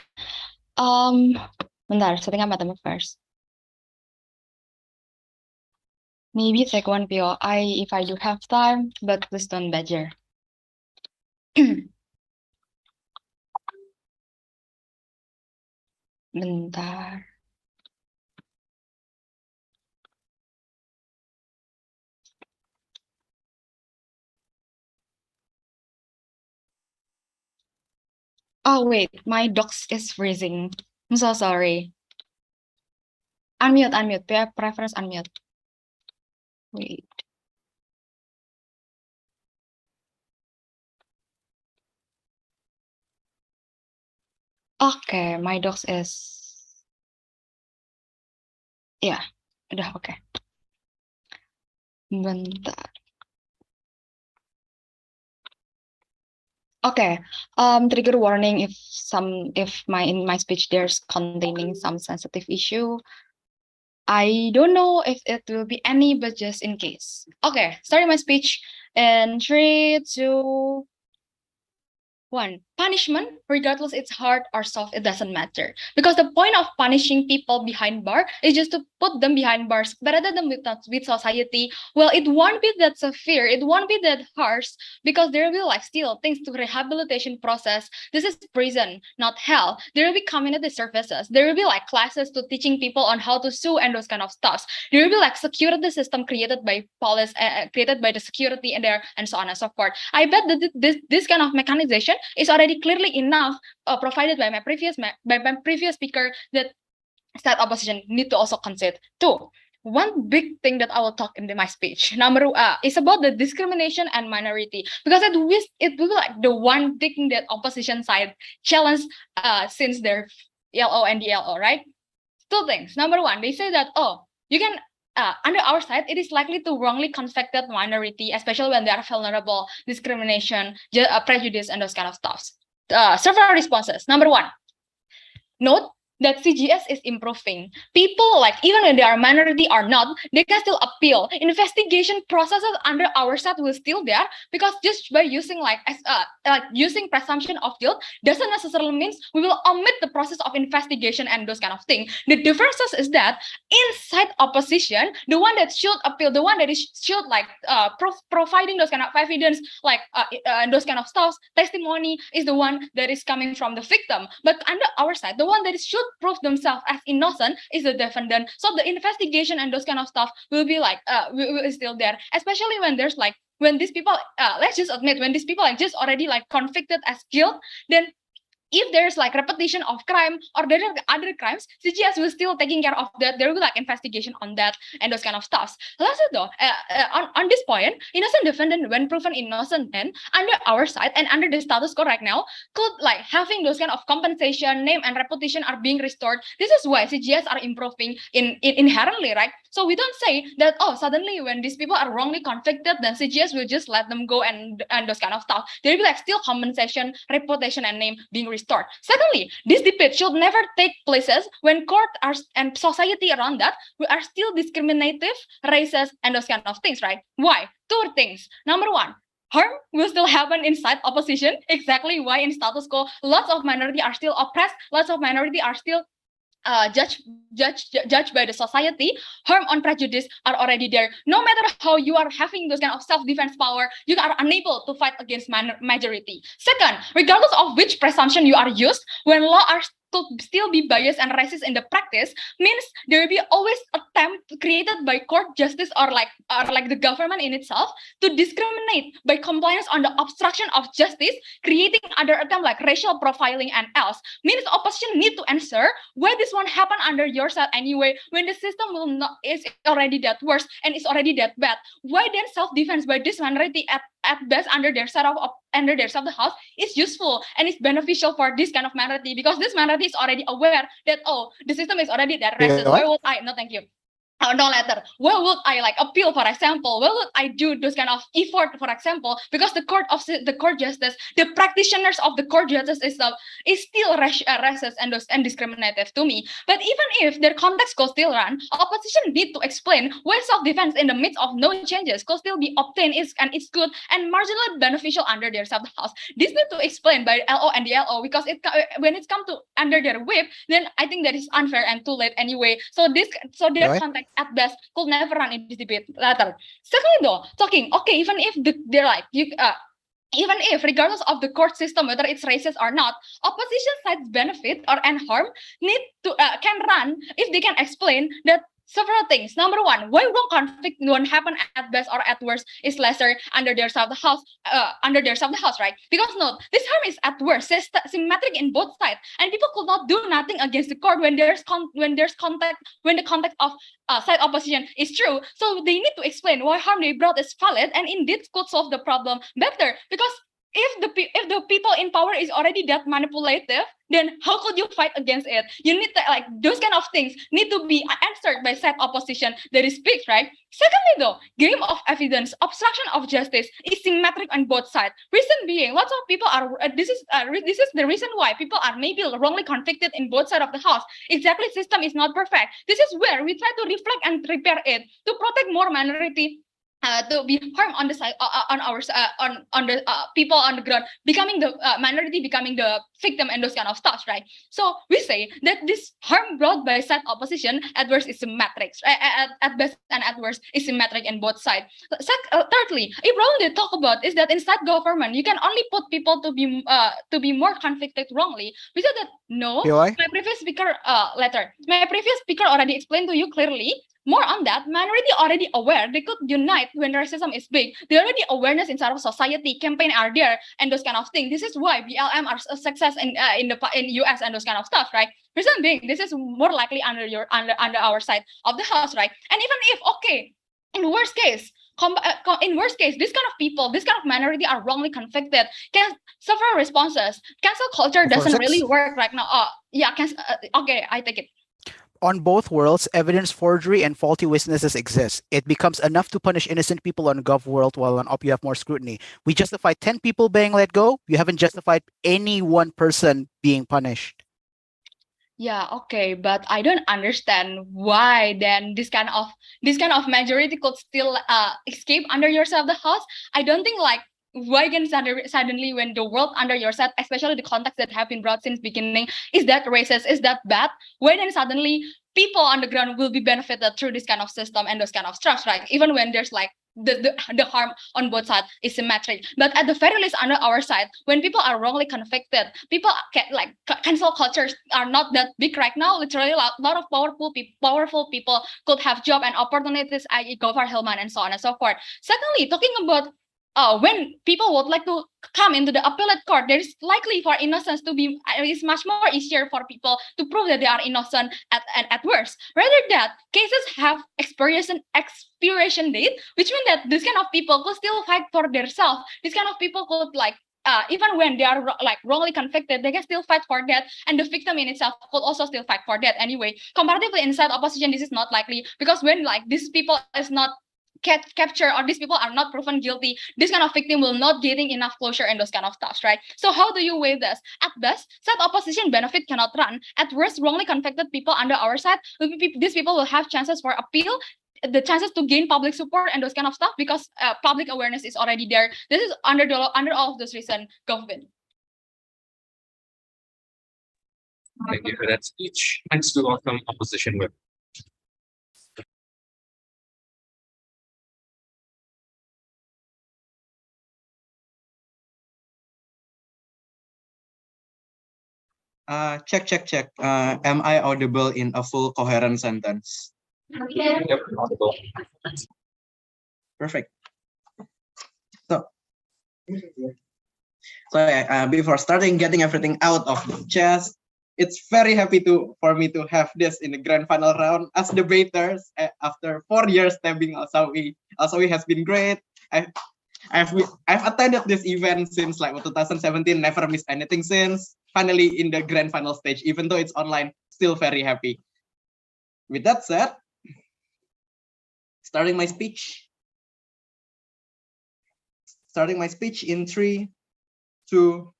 Bentar, setting up my timer first. Maybe take one PO if I do have time, but please don't badger. Bentar. Oh wait, my docs is freezing. I'm so sorry. Unmute. Preference unmute. Wait. Okay, my docs is ya, udah oke. Bentar. Okay, trigger warning if in my speech there's containing some sensitive issue. I don't know if it will be any, but just in case. Okay, starting my speech in 3, 2, 1. Punishment, regardless it's hard or soft, it doesn't matter. Because the point of punishing people behind bar is just to put them behind bars rather than with society. Well, it won't be that severe, it won't be that harsh because there will be still things to rehabilitation process. This is prison, not hell. There will be community services. There will be classes to teaching people on how to sue and those kind of stuff. There will be security system created by police, created by the security and there and so on and so forth. I bet that this kind of mechanization is already clearly enough provided by my previous speaker that state opposition need to also consider. Two, one big thing that I will talk in my speech is about the discrimination and minority because it will be the one thing that opposition side challenge since their ELO and DLO, right? Two things. Number one, they say that you can under our side, it is likely to wrongly convicted minority, especially when they are vulnerable, discrimination, prejudice, and those kind of stuff. Several responses. Number one, note that CGS is improving. People even when they are minority or not, they can still appeal. Investigation processes under our side will still there because just by using using presumption of guilt doesn't necessarily means we will omit the process of investigation and those kind of things. The differences is that inside opposition, the one that should appeal, the one that should providing those kind of evidence and those kind of stuff, testimony is the one that is coming from the victim. But under our side, the one that should prove themselves as innocent is the defendant. So the investigation and those kind of stuff will be will still there, especially when there's when these people let's just admit when these people are just already convicted as guilt, then if there's repetition of crime or there are other crimes, CGS will still taking care of that. There will be investigation on that and those kind of stuff. Lastly though, on this point, innocent defendant when proven innocent then under our side and under the status quo right now could having those kind of compensation, name and reputation are being restored. This is why CGS are improving inherently, right? So we don't say that suddenly when these people are wrongly convicted, then CGS will just let them go and those kind of stuff. There will be still compensation, reputation and name being restored. Secondly, this debate should never take places when court and society around that are still discriminative, racist, and those kind of things, right? Why? Two things. Number one, harm will still happen inside opposition. Exactly why in status quo, lots of minority are still oppressed, lots of minority are still judged by the society. Harm on prejudice are already there. No matter how you are having those kind of self-defense power, you are unable to fight against majority. Second, regardless of which presumption you are used, when law could still be biased and racist in the practice means there will be always attempt created by court justice or like the government in itself to discriminate by compliance on the obstruction of justice, creating other attempt like racial profiling and else. Means opposition need to answer why this one happen under your side anyway when the system will not is already that worse and is already that bad. Why then self-defense by this minority at best under their side of the house is useful and is beneficial for this kind of minority because this minority is already aware that the system is already that racist. Why would I? No, thank you. No letter. Why would I like appeal, for example? Why would I do those kind of effort, for example? Because the court justice, the practitioners of the court justice is still racist and discriminative to me. But even if their context could still run, opposition need to explain why self-defense in the midst of no changes could still be obtained and it's good and marginally beneficial under their sub-house. This need to explain by LO and the LO because when it's come to under their whip, then I think that is unfair and too late anyway. So their context at best could never run in this debate later. Secondly, though, talking even if they're like even if regardless of the court system whether it's racist or not, opposition side's benefit and harm need to can run if they can explain that several things. Number one, why wrong conflict won't happen at best or at worst is lesser under their side of the house, right? Because note, this harm is at worst symmetric in both sides, and people could not do nothing against the court when the context of side opposition is true. So they need to explain why harm they brought is valid and indeed could solve the problem better. Because if the people in power is already that manipulative, then how could you fight against it? You need to like those kind of things need to be answered by side opposition that is speaks, right? Secondly, though, game of evidence, obstruction of justice is symmetric on both sides. Reason being, lots of people are this is the reason why people are maybe wrongly convicted in both sides of the house. Exactly, system is not perfect. This is where we try to reflect and repair it to protect more minority. To be harmed on the side on our on the people on the ground, becoming the minority, becoming the victim, and those kind of stuff, right? So we say that this harm brought by side opposition at worst is symmetric, at best and at worst is symmetric in both sides. Thirdly, a problem they talk about is that inside government you can only put people to be more conflicted wrongly. We said that no. My previous speaker already explained to you clearly. More on that, minority already aware they could unite when racism is big. They already awareness inside of society, campaign are there, and those kind of things. This is why BLM are a success in US and those kind of stuff, right? Reason being, this is more likely under our side of the house, right? And even if in worst case, this kind of people, this kind of minority are wrongly convicted. Several responses. Cancel culture doesn't really work right now. Okay, I take it. On both worlds, evidence forgery and faulty witnesses exist. It becomes enough to punish innocent people on Gov world, while on Op you have more scrutiny. We justify 10 people being let go. You haven't justified any one person being punished. Yeah, okay, but I don't understand why then this kind of majority could still escape under your side of the house. I don't think like why can suddenly when the world under your side, especially the context that have been brought since beginning, is that racist, is that bad? Why then suddenly people on the ground will be benefited through this kind of system and those kind of structures, right? Even when there's like the harm on both sides is symmetric. But at the very least, under our side, when people are wrongly convicted, people can like cancel cultures are not that big right now. Literally, a lot of powerful people could have job and opportunities, i.e., Gofar Hilman and so on and so forth. Secondly, talking about when people would like to come into the appellate court, there is likely for innocence to be, it's much more easier for people to prove that they are innocent at worst. Rather that cases have expiration date, which means that this kind of people could still fight for themselves. This kind of people could like, even when they are like wrongly convicted, they can still fight for that, and the victim in itself could also still fight for that anyway. Comparatively, inside opposition, this is not likely because when like these people is not capture or these people are not proven guilty, this kind of victim will not getting enough closure and those kind of stuff, right? So how do you weigh this? At best, side opposition benefit cannot run. At worst, wrongly convicted people under our side, these people will have chances for appeal, the chances to gain public support and those kind of stuff because public awareness is already there. This is under all of those reasons, government. Thank you for that speech. Thanks to welcome opposition whip. Check. Am I audible in a full coherent sentence? Yep, audible. Perfect. So yeah, before starting getting everything out of the chest, it's very happy for me to have this in the grand final round as debaters after 4 years stabbing ALSA E. ALSA E has been great. I've attended this event since like 2017, never missed anything since. Finally in the grand final stage, even though it's online, still very happy. With that said, starting my speech in 3, 2,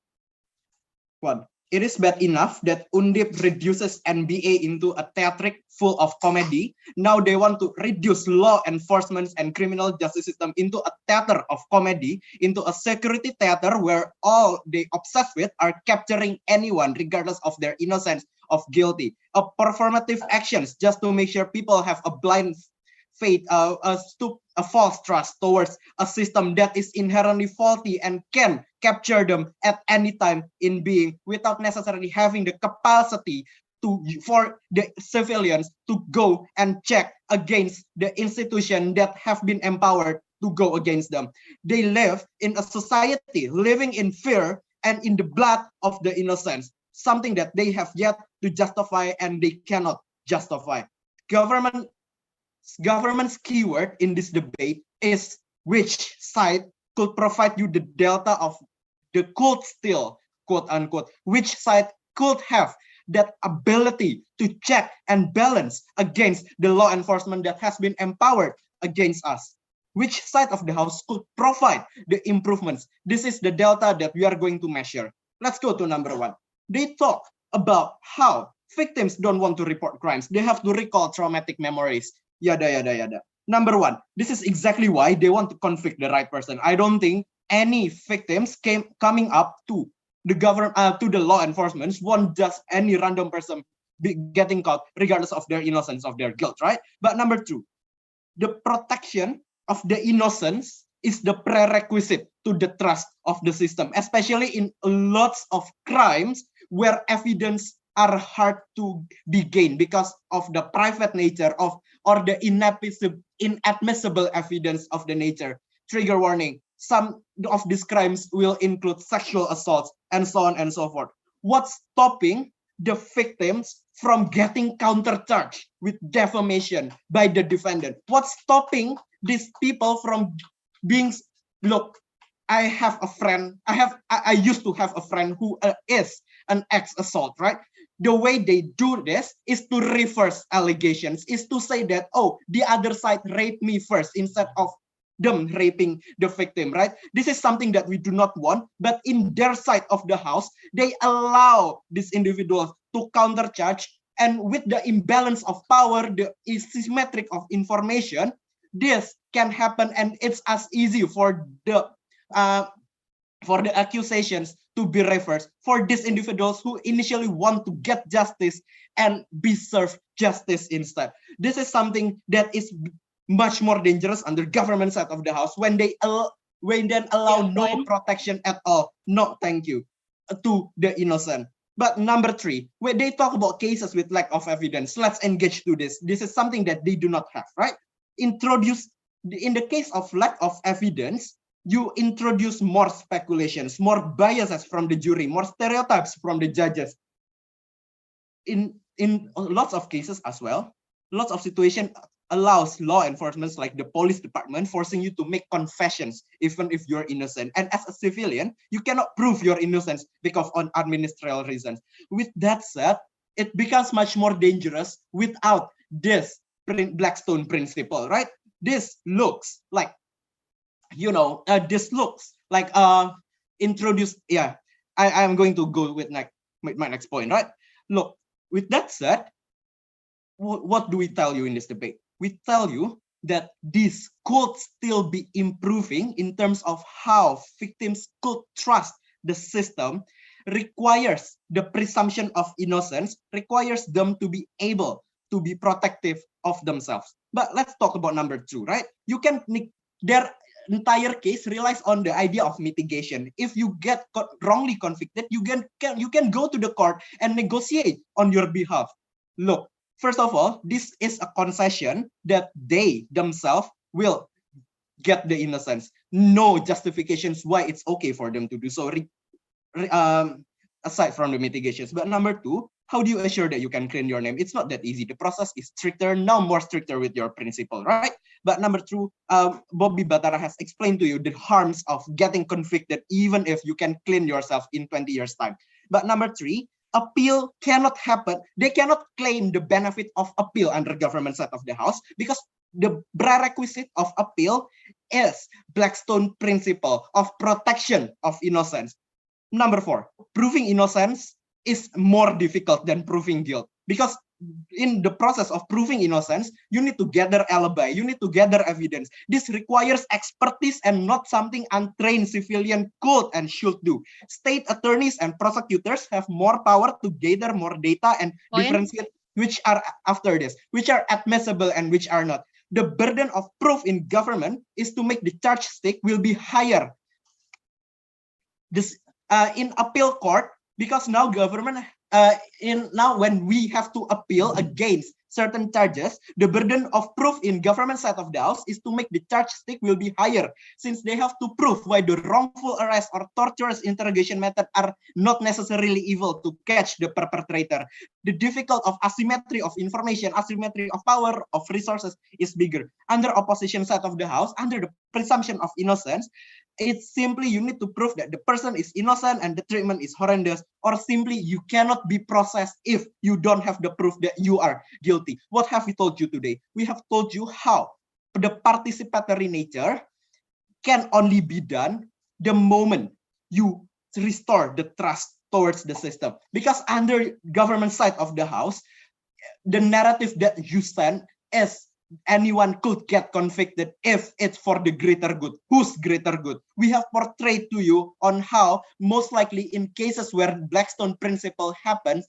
1. It is bad enough that Undip reduces NBA into a theatric full of comedy. Now they want to reduce law enforcement and criminal justice system into a theater of comedy, into a security theater where all they obsess with are capturing anyone regardless of their innocence of guilty. A performative actions just to make sure people have a blind faith, a false trust towards a system that is inherently faulty and can capture them at any time in being without necessarily having the capacity for the civilians to go and check against the institution that have been empowered to go against them. They live in a society living in fear and in the blood of the innocents, something that they have yet to justify and they cannot justify. Government's keyword in this debate is which side could provide you the delta of the cold steel, quote unquote, which side could have that ability to check and balance against the law enforcement that has been empowered against us. Which side of the house could provide the improvements? This is the delta that we are going to measure. Let's go to number 1. They talk about how victims don't want to report crimes. They have to recall traumatic memories. Yada, yada, yada. Number 1, this is exactly why they want to convict the right person. I don't think any victims coming up to the government, to the law enforcement, want just any random person getting caught regardless of their innocence, of their guilt, right? But number 2, the protection of the innocence is the prerequisite to the trust of the system, especially in lots of crimes where evidence are hard to be gained because of the private nature of or the inadmissible evidence of the nature. Trigger warning, some of these crimes will include sexual assaults and so on and so forth. What's stopping the victims from getting countercharged with defamation by the defendant? What's stopping these people from being, look, I have a friend, I used to have a friend who is an ex-assault, right? The way they do this is to reverse allegations, is to say that, oh, the other side raped me first instead of them raping the victim, right? This is something that we do not want, but in their side of the house, they allow these individuals to countercharge, and with the imbalance of power, the asymmetric of information, this can happen, and it's as easy for the accusations to be reversed for these individuals who initially want to get justice and be served justice instead. This is something that is much more dangerous on the government side of the house when they then allow no protection at all. No, thank you, to the innocent. But number 3, when they talk about cases with lack of evidence, let's engage to this. This is something that they do not have, right? In the case of lack of evidence, you introduce more speculations, more biases from the jury, more stereotypes from the judges. In lots of cases as well, lots of situations allows law enforcement like the police department forcing you to make confessions even if you're innocent. And as a civilian, you cannot prove your innocence because of administrative reasons. With that said, it becomes much more dangerous without this Blackstone principle, right? This looks like, introduced. Yeah, I'm going to go with my next point, right? Look, with that said, what do we tell you in this debate? We tell you that this could still be improving in terms of how victims could trust the system, requires the presumption of innocence, requires them to be able to be protective of themselves. But let's talk about number 2, right? entire case relies on the idea of mitigation. If you get wrongly convicted, you can go to the court and negotiate on your behalf. Look, first of all, this is a concession that they themselves will get the innocence. No justifications why it's okay for them to do so, aside from the mitigations. But number two, how do you assure that you can clean your name? It's not that easy. The process is stricter, now more stricter with your principal, right? But number two, Bobby Batara has explained to you the harms of getting convicted, even if you can clean yourself in 20 years' time. But number three, appeal cannot happen. They cannot claim the benefit of appeal under government side of the house because the prerequisite of appeal is Blackstone principle of protection of innocence. Number four, proving innocence is more difficult than proving guilt because in the process of proving innocence, you need to gather alibi, you need to gather evidence. This requires expertise and not something untrained civilian could and should do. State attorneys and prosecutors have more power to gather more data and differentiate which are after this, which are admissible and which are not. The burden of proof in government is to make the charge stick will be higher. This in appeal court, because now government now when we have to appeal against certain charges, the burden of proof in government side of the house is to make the charge stick will be higher, since they have to prove why the wrongful arrest or torturous interrogation method are not necessarily evil to catch the perpetrator. The difficult of asymmetry of information, asymmetry of power, of resources is bigger. Under opposition side of the house, under the presumption of innocence, it's simply you need to prove that the person is innocent and the treatment is horrendous, or simply you cannot be processed if you don't have the proof that you are guilty. What have we told you today? We have told you how the participatory nature can only be done the moment you restore the trust towards the system. Because under government side of the house, the narrative that you send is anyone could get convicted if it's for the greater good. Whose greater good? We have portrayed to you on how most likely in cases where Blackstone principle happens,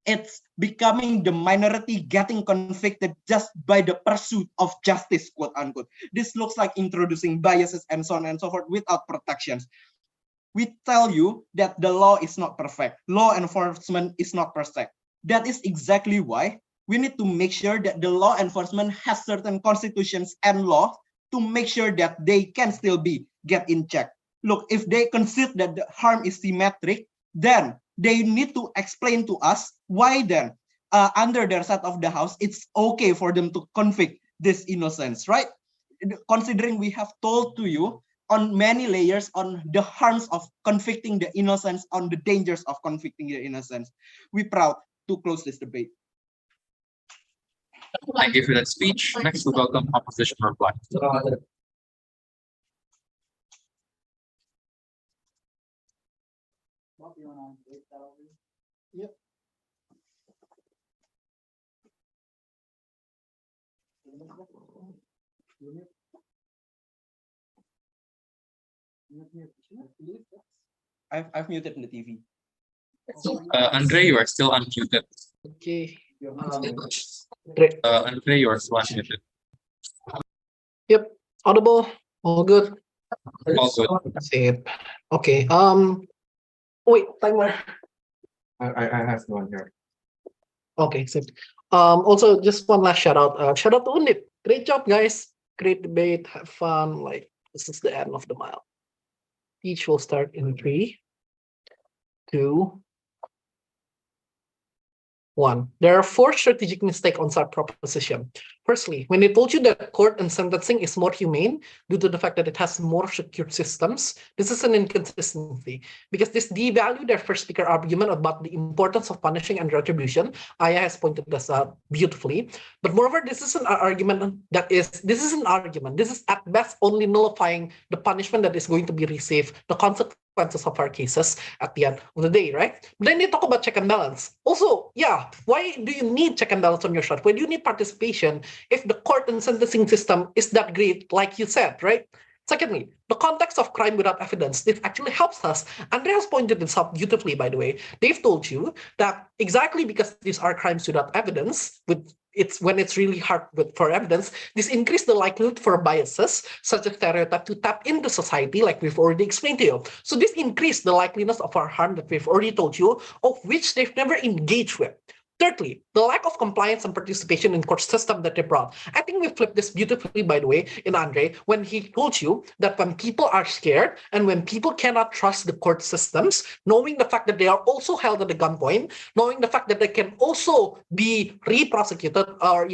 it's becoming the minority getting convicted just by the pursuit of justice, quote unquote. This looks like introducing biases and so on and so forth without protections. We tell you that the law is not perfect. Law enforcement is not perfect. That is exactly why we need to make sure that the law enforcement has certain constitutions and laws to make sure that they can still be get in check. Look, if they consider that the harm is symmetric, then they need to explain to us why then under their side of the house, it's okay for them to convict this innocence, right? Considering we have told to you on many layers on the harms of convicting the innocence, on the dangers of convicting the innocence. We're proud to close this debate. Thank you for that speech. Next, we welcome opposition reply. Yep. I've muted the TV. Andre, you are still unmuted. Okay. Great. Andre, you are still unmuted. Yep. Audible. All good. All good. Save. Okay. Wait. Timer. I have one here. Okay. Saved. Also, just one last shout out. Shout out to Undip. Great job, guys. Great debate. Have fun. Like, this is the end of the mile. Each will start in 3, 2, 1. There are 4 strategic mistakes on such proposition. Firstly, when they told you that court and sentencing is more humane due to the fact that it has more secure systems, this is an inconsistency because this devalued their first speaker argument about the importance of punishing and retribution. Aya has pointed this out beautifully. But moreover, this is an argument this is at best only nullifying the punishment that is going to be received, the consequences of our cases at the end of the day, right? But then they talk about check and balance. Also, yeah, why do you need check and balance on your side? Why do you need participation if the court and sentencing system is that great, like you said, right? Secondly, the context of crime without evidence, this actually helps us. Andreas pointed this out beautifully, by the way. They've told you that exactly because these are crimes without evidence, with it's when it's really hard for evidence, this increase the likelihood for biases such as stereotype to tap into society, like we've already explained to you. So this increased the likeliness of our harm that we've already told you, of which they've never engaged with. Thirdly, the lack of compliance and participation in court system that they brought. I think we flipped this beautifully, by the way, in Andre, when he told you that when people are scared and when people cannot trust the court systems, knowing the fact that they are also held at a gunpoint, knowing the fact that they can also be re-prosecuted or,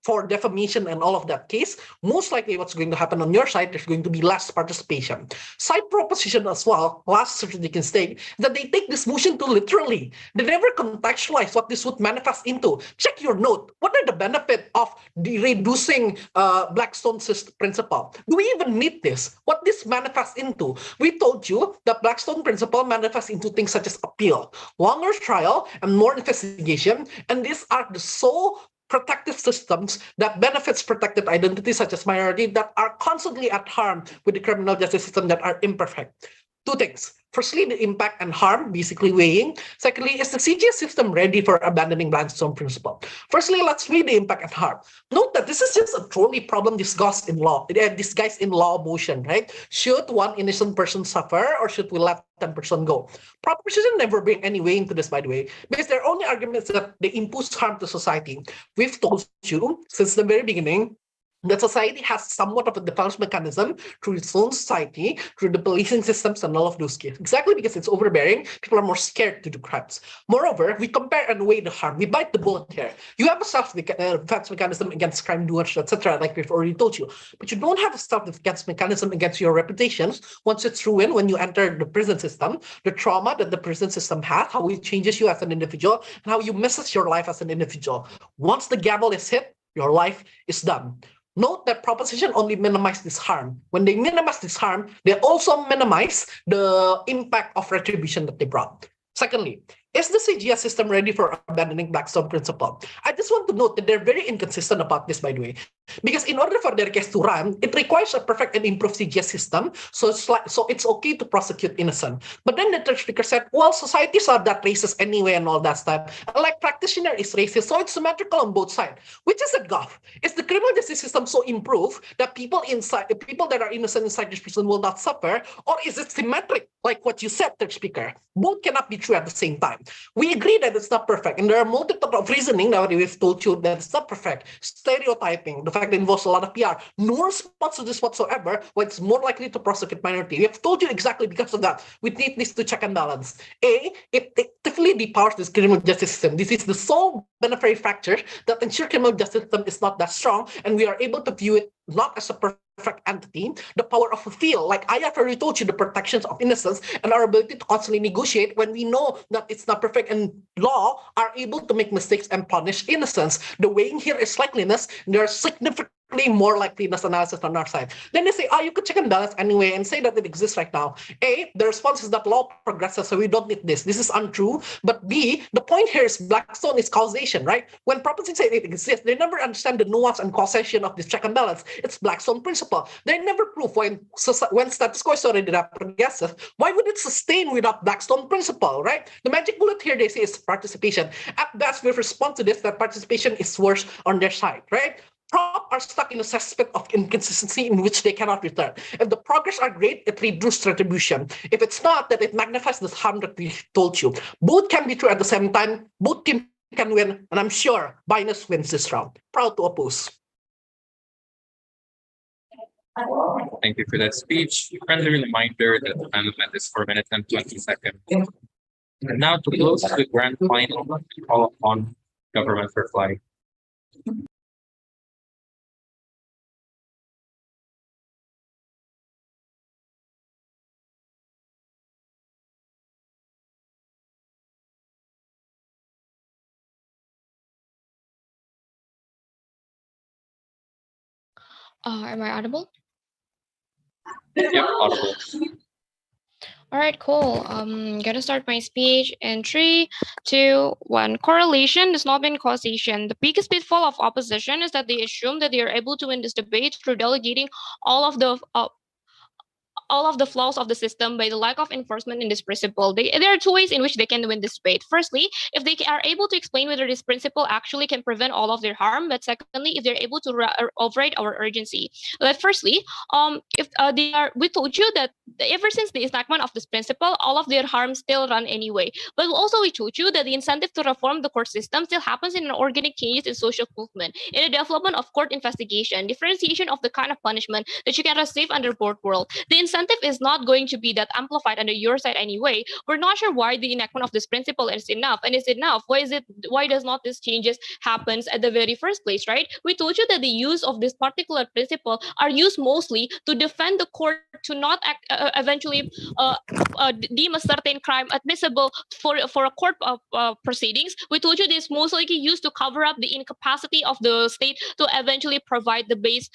for defamation and all of that case, most likely what's going to happen on your side, there's going to be less participation. Side proposition as well, last strategic mistake, that they take this motion too literally. They never contextualize what this would manifest into. Check your note. What are the benefit of the reducing Blackstone's principle? Do we even need this? What this manifests into? We told you that Blackstone principle manifests into things such as appeal, longer trial, and more investigation, and these are the sole protective systems that benefits protected identities such as minority that are constantly at harm with the criminal justice system that are imperfect. Two things. Firstly, the impact and harm, basically weighing. Secondly, is the CGS system ready for abandoning Blackstone principle? Firstly, let's read the impact and harm. Note that this is just a trolley problem disguised in law motion, right? Should one innocent person suffer or should we let 10% go? Proposition never bring any weight into this, by the way, because their only argument is that they impose harm to society. We've told you since the very beginning that society has somewhat of a defense mechanism through its own society, through the policing systems and all of those kids. Exactly because it's overbearing, people are more scared to do crimes. Moreover, we compare and weigh the harm. We bite the bullet here. You have a self-defense mechanism against crime doers, etc., like we've already told you. But you don't have a self-defense mechanism against your reputations once it's ruined when you enter the prison system, the trauma that the prison system has, how it changes you as an individual, and how you misses your life as an individual. Once the gavel is hit, your life is done. Note that proposition only minimize this harm. When they minimize this harm, they also minimize the impact of retribution that they brought. Secondly, is the CGS system ready for abandoning Blackstone principle? I just want to note that they're very inconsistent about this, by the way, because in order for their case to run, it requires a perfect and improved CGS system, so it's okay to prosecute innocent. But then the third speaker said, well, societies are that racist anyway and all that stuff. Like practitioner is racist, so it's symmetrical on both sides. Which is a guff. Is the criminal justice system so improved that people that are innocent inside this prison will not suffer, or is it symmetric, like what you said, third speaker? Both cannot be true at the same time. We agree that it's not perfect, and there are multiple of reasoning that we've told you that it's not perfect. Stereotyping, the fact that it involves a lot of PR, no response to this whatsoever, when it's more likely to prosecute minority. We have told you exactly because of that. We need this to check and balance. A, it actively depowers this criminal justice system. This is the sole beneficiary factor that ensure criminal justice system is not that strong, and we are able to view it not as a perfect entity, the power of appeal, like I have already told you, the protections of innocence and our ability to constantly negotiate when we know that it's not perfect, and law are able to make mistakes and punish innocence. The weighing here is likeliness. There are significantly more likeliness analysis on our side. Then they say, you could check and balance anyway and say that it exists right now. A, the response is that law progresses, so we don't need this. This is untrue. But B, the point here is Blackstone is causation, right? When propositions say it exists, they never understand the nuance and causation of this check and balance. It's Blackstone principle. They never prove when status quo is already that progressive, why would it sustain without Blackstone principle, right? The magic bullet here, they say, is participation. At best, we respond to this that participation is worse on their side, right? Prop are stuck in a cesspit of inconsistency in which they cannot return. If the progress are great, it reduces retribution. If it's not, that it magnifies the harm that we told you. Both can be true at the same time. Both teams can win, and I'm sure Binus wins this round. Proud to oppose. Thank you for that speech. Friendly reminder that the time limit is 4 minutes and 20 seconds. And now to close the grand final, we call upon government reply. Am I audible? Yep, audible. All right, cool. Gonna start my speech in 3, 2, 1. Correlation does not mean causation. The biggest pitfall of opposition is that they assume that they are able to win this debate through delegating all of all of the flaws of the system by the lack of enforcement in this principle. There are two ways in which they can win this debate. Firstly, if they are able to explain whether this principle actually can prevent all of their harm, but secondly, if they're able to override our urgency. But firstly, if they are, we told you that ever since the enactment of this principle, all of their harms still run anyway. But also we told you that the incentive to reform the court system still happens in an organic changes in social movement, in the development of court investigation, differentiation of the kind of punishment that you can receive under both world. The incentive is not going to be that amplified under your side anyway. We're not sure why the enactment of this principle is enough. And is enough? Why does not this changes happens at the very first place, right? We told you that the use of this particular principle are used mostly to defend the court to not eventually deem a certain crime admissible for a court proceedings. We told you this mostly used to cover up the incapacity of the state to eventually provide the base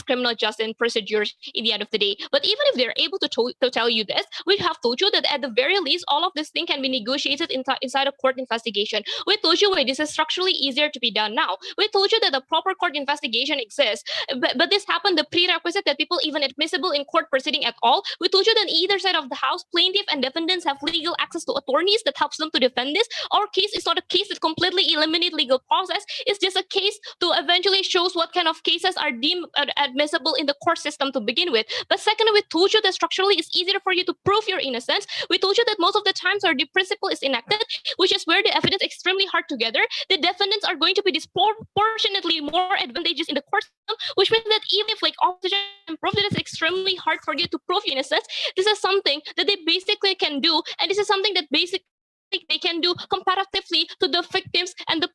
criminal justice procedures in the end of the day. But even if they're able to tell you this, we have told you that at the very least, all of this thing can be negotiated inside a court investigation. We told you this is structurally easier to be done now. We told you that the proper court investigation exists, but this happened the prerequisite that people even admissible in court proceeding at all. We told you that either side of the house, plaintiff and defendants have legal access to attorneys that helps them to defend this. Our case is not a case that completely eliminate legal process. It's just a case to eventually shows what kind of cases are deemed admissible in the court system to begin with. But second, we told you that structurally it's easier for you to prove your innocence. We told you that most of the times our the principle is enacted, which is where the evidence extremely hard together. The defendants are going to be disproportionately more advantageous in the court system, which means that even if opposition prove that it's extremely hard for you to prove innocence, this is something that they basically can do, and this is something that basically they can do comparatively to the victims and the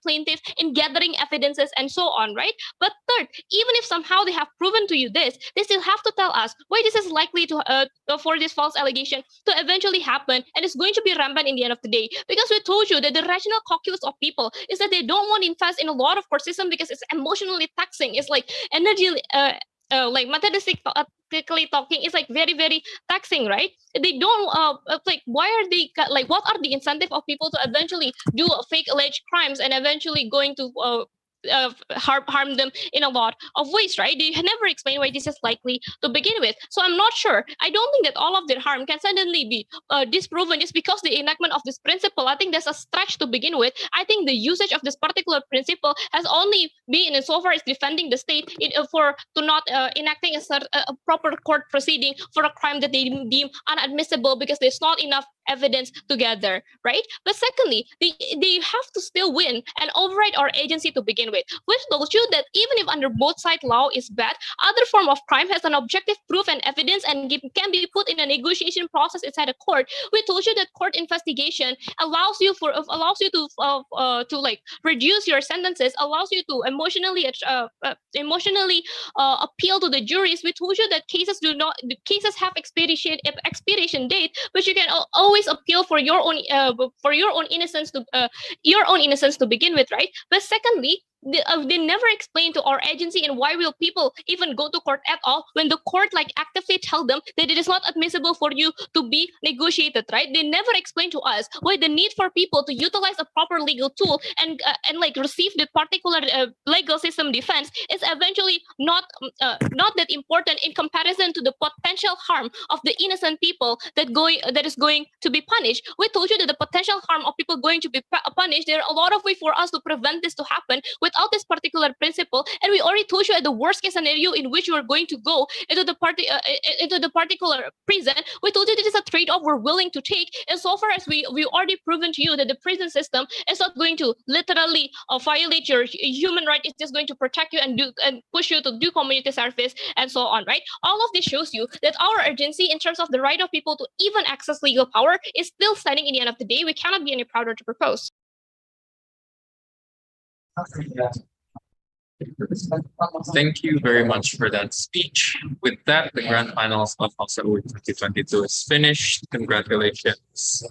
plaintiff in gathering evidences and so on, right? But third, even if somehow they have proven to you this, they still have to tell us why this is likely to for this false allegation to eventually happen, and it's going to be rampant in the end of the day. Because we told you that the rational calculus of people is that they don't want to invest in a lot of court system because it's emotionally taxing. It's like energy. Mathematically talking, it's very, very taxing, right? They don't why are they what are the incentive of people to eventually do fake alleged crimes and eventually going to harm them in a lot of ways, right? They never explain why this is likely to begin with. So I'm not sure. I don't think that all of their harm can suddenly be disproven just because the enactment of this principle. I think there's a stretch to begin with. I think the usage of this particular principle has only been insofar as defending the state to not enacting a proper court proceeding for a crime that they deem unadmissible because there's not enough evidence together, right? But secondly, they have to still win and override our agency to begin with. Which told you that even if under both side law is bad, other form of crime has an objective proof and evidence and can be put in a negotiation process inside a court. We told you that court investigation allows you to reduce your sentences, allows you to emotionally appeal to the juries. We told you that cases have expiration date, but you can always appeal for your own innocence to begin with, right? But secondly, they never explain to our agency and why will people even go to court at all when the court actively tell them that it is not admissible for you to be negotiated, right? They never explain to us why the need for people to utilize a proper legal tool and receive the particular legal system defense is eventually not that important in comparison to the potential harm of the innocent people that is going to be punished. We told you that the potential harm of people going to be punished, there are a lot of ways for us to prevent this to happen without this particular principle. And we already told you at the worst case scenario in which you are going to go into the particular prison, we told you that it is a trade-off we're willing to take. And so far as we already proven to you that the prison system is not going to literally violate your human right, it's just going to protect you and push you to do community service and so on, right? All of this shows you that our urgency in terms of the right of people to even access legal power is still standing in the end of the day. We cannot be any prouder to propose. Thank you very much for that speech. With that, the grand finals of ALSA E 2022 is finished. Congratulations.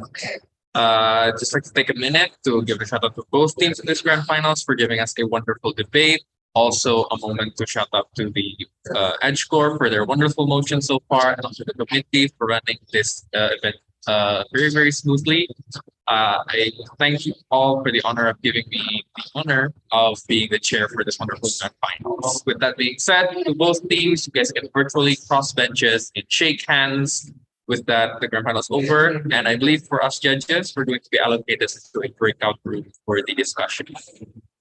Just like to take a minute to give a shout out to both teams in this grand finals for giving us a wonderful debate. Also, a moment to shout out to the Edge Corps for their wonderful motion so far, and also the committee for running this event very, very smoothly. I thank you all for the honor of giving me the honor of being the chair for this wonderful grand finals. With that being said, to both teams, you guys can virtually cross benches and shake hands. With that, the grand finals over, and I believe for us judges, we're going to be allocated to a breakout room for the discussion.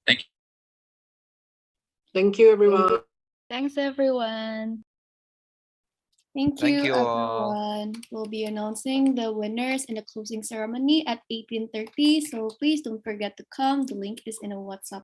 Thank you. Thank you, everyone. Thanks, everyone. Thank Thank you, you all. everyone. We'll be announcing the winners in the closing ceremony at 18:30. So please don't forget to come. The link is in a WhatsApp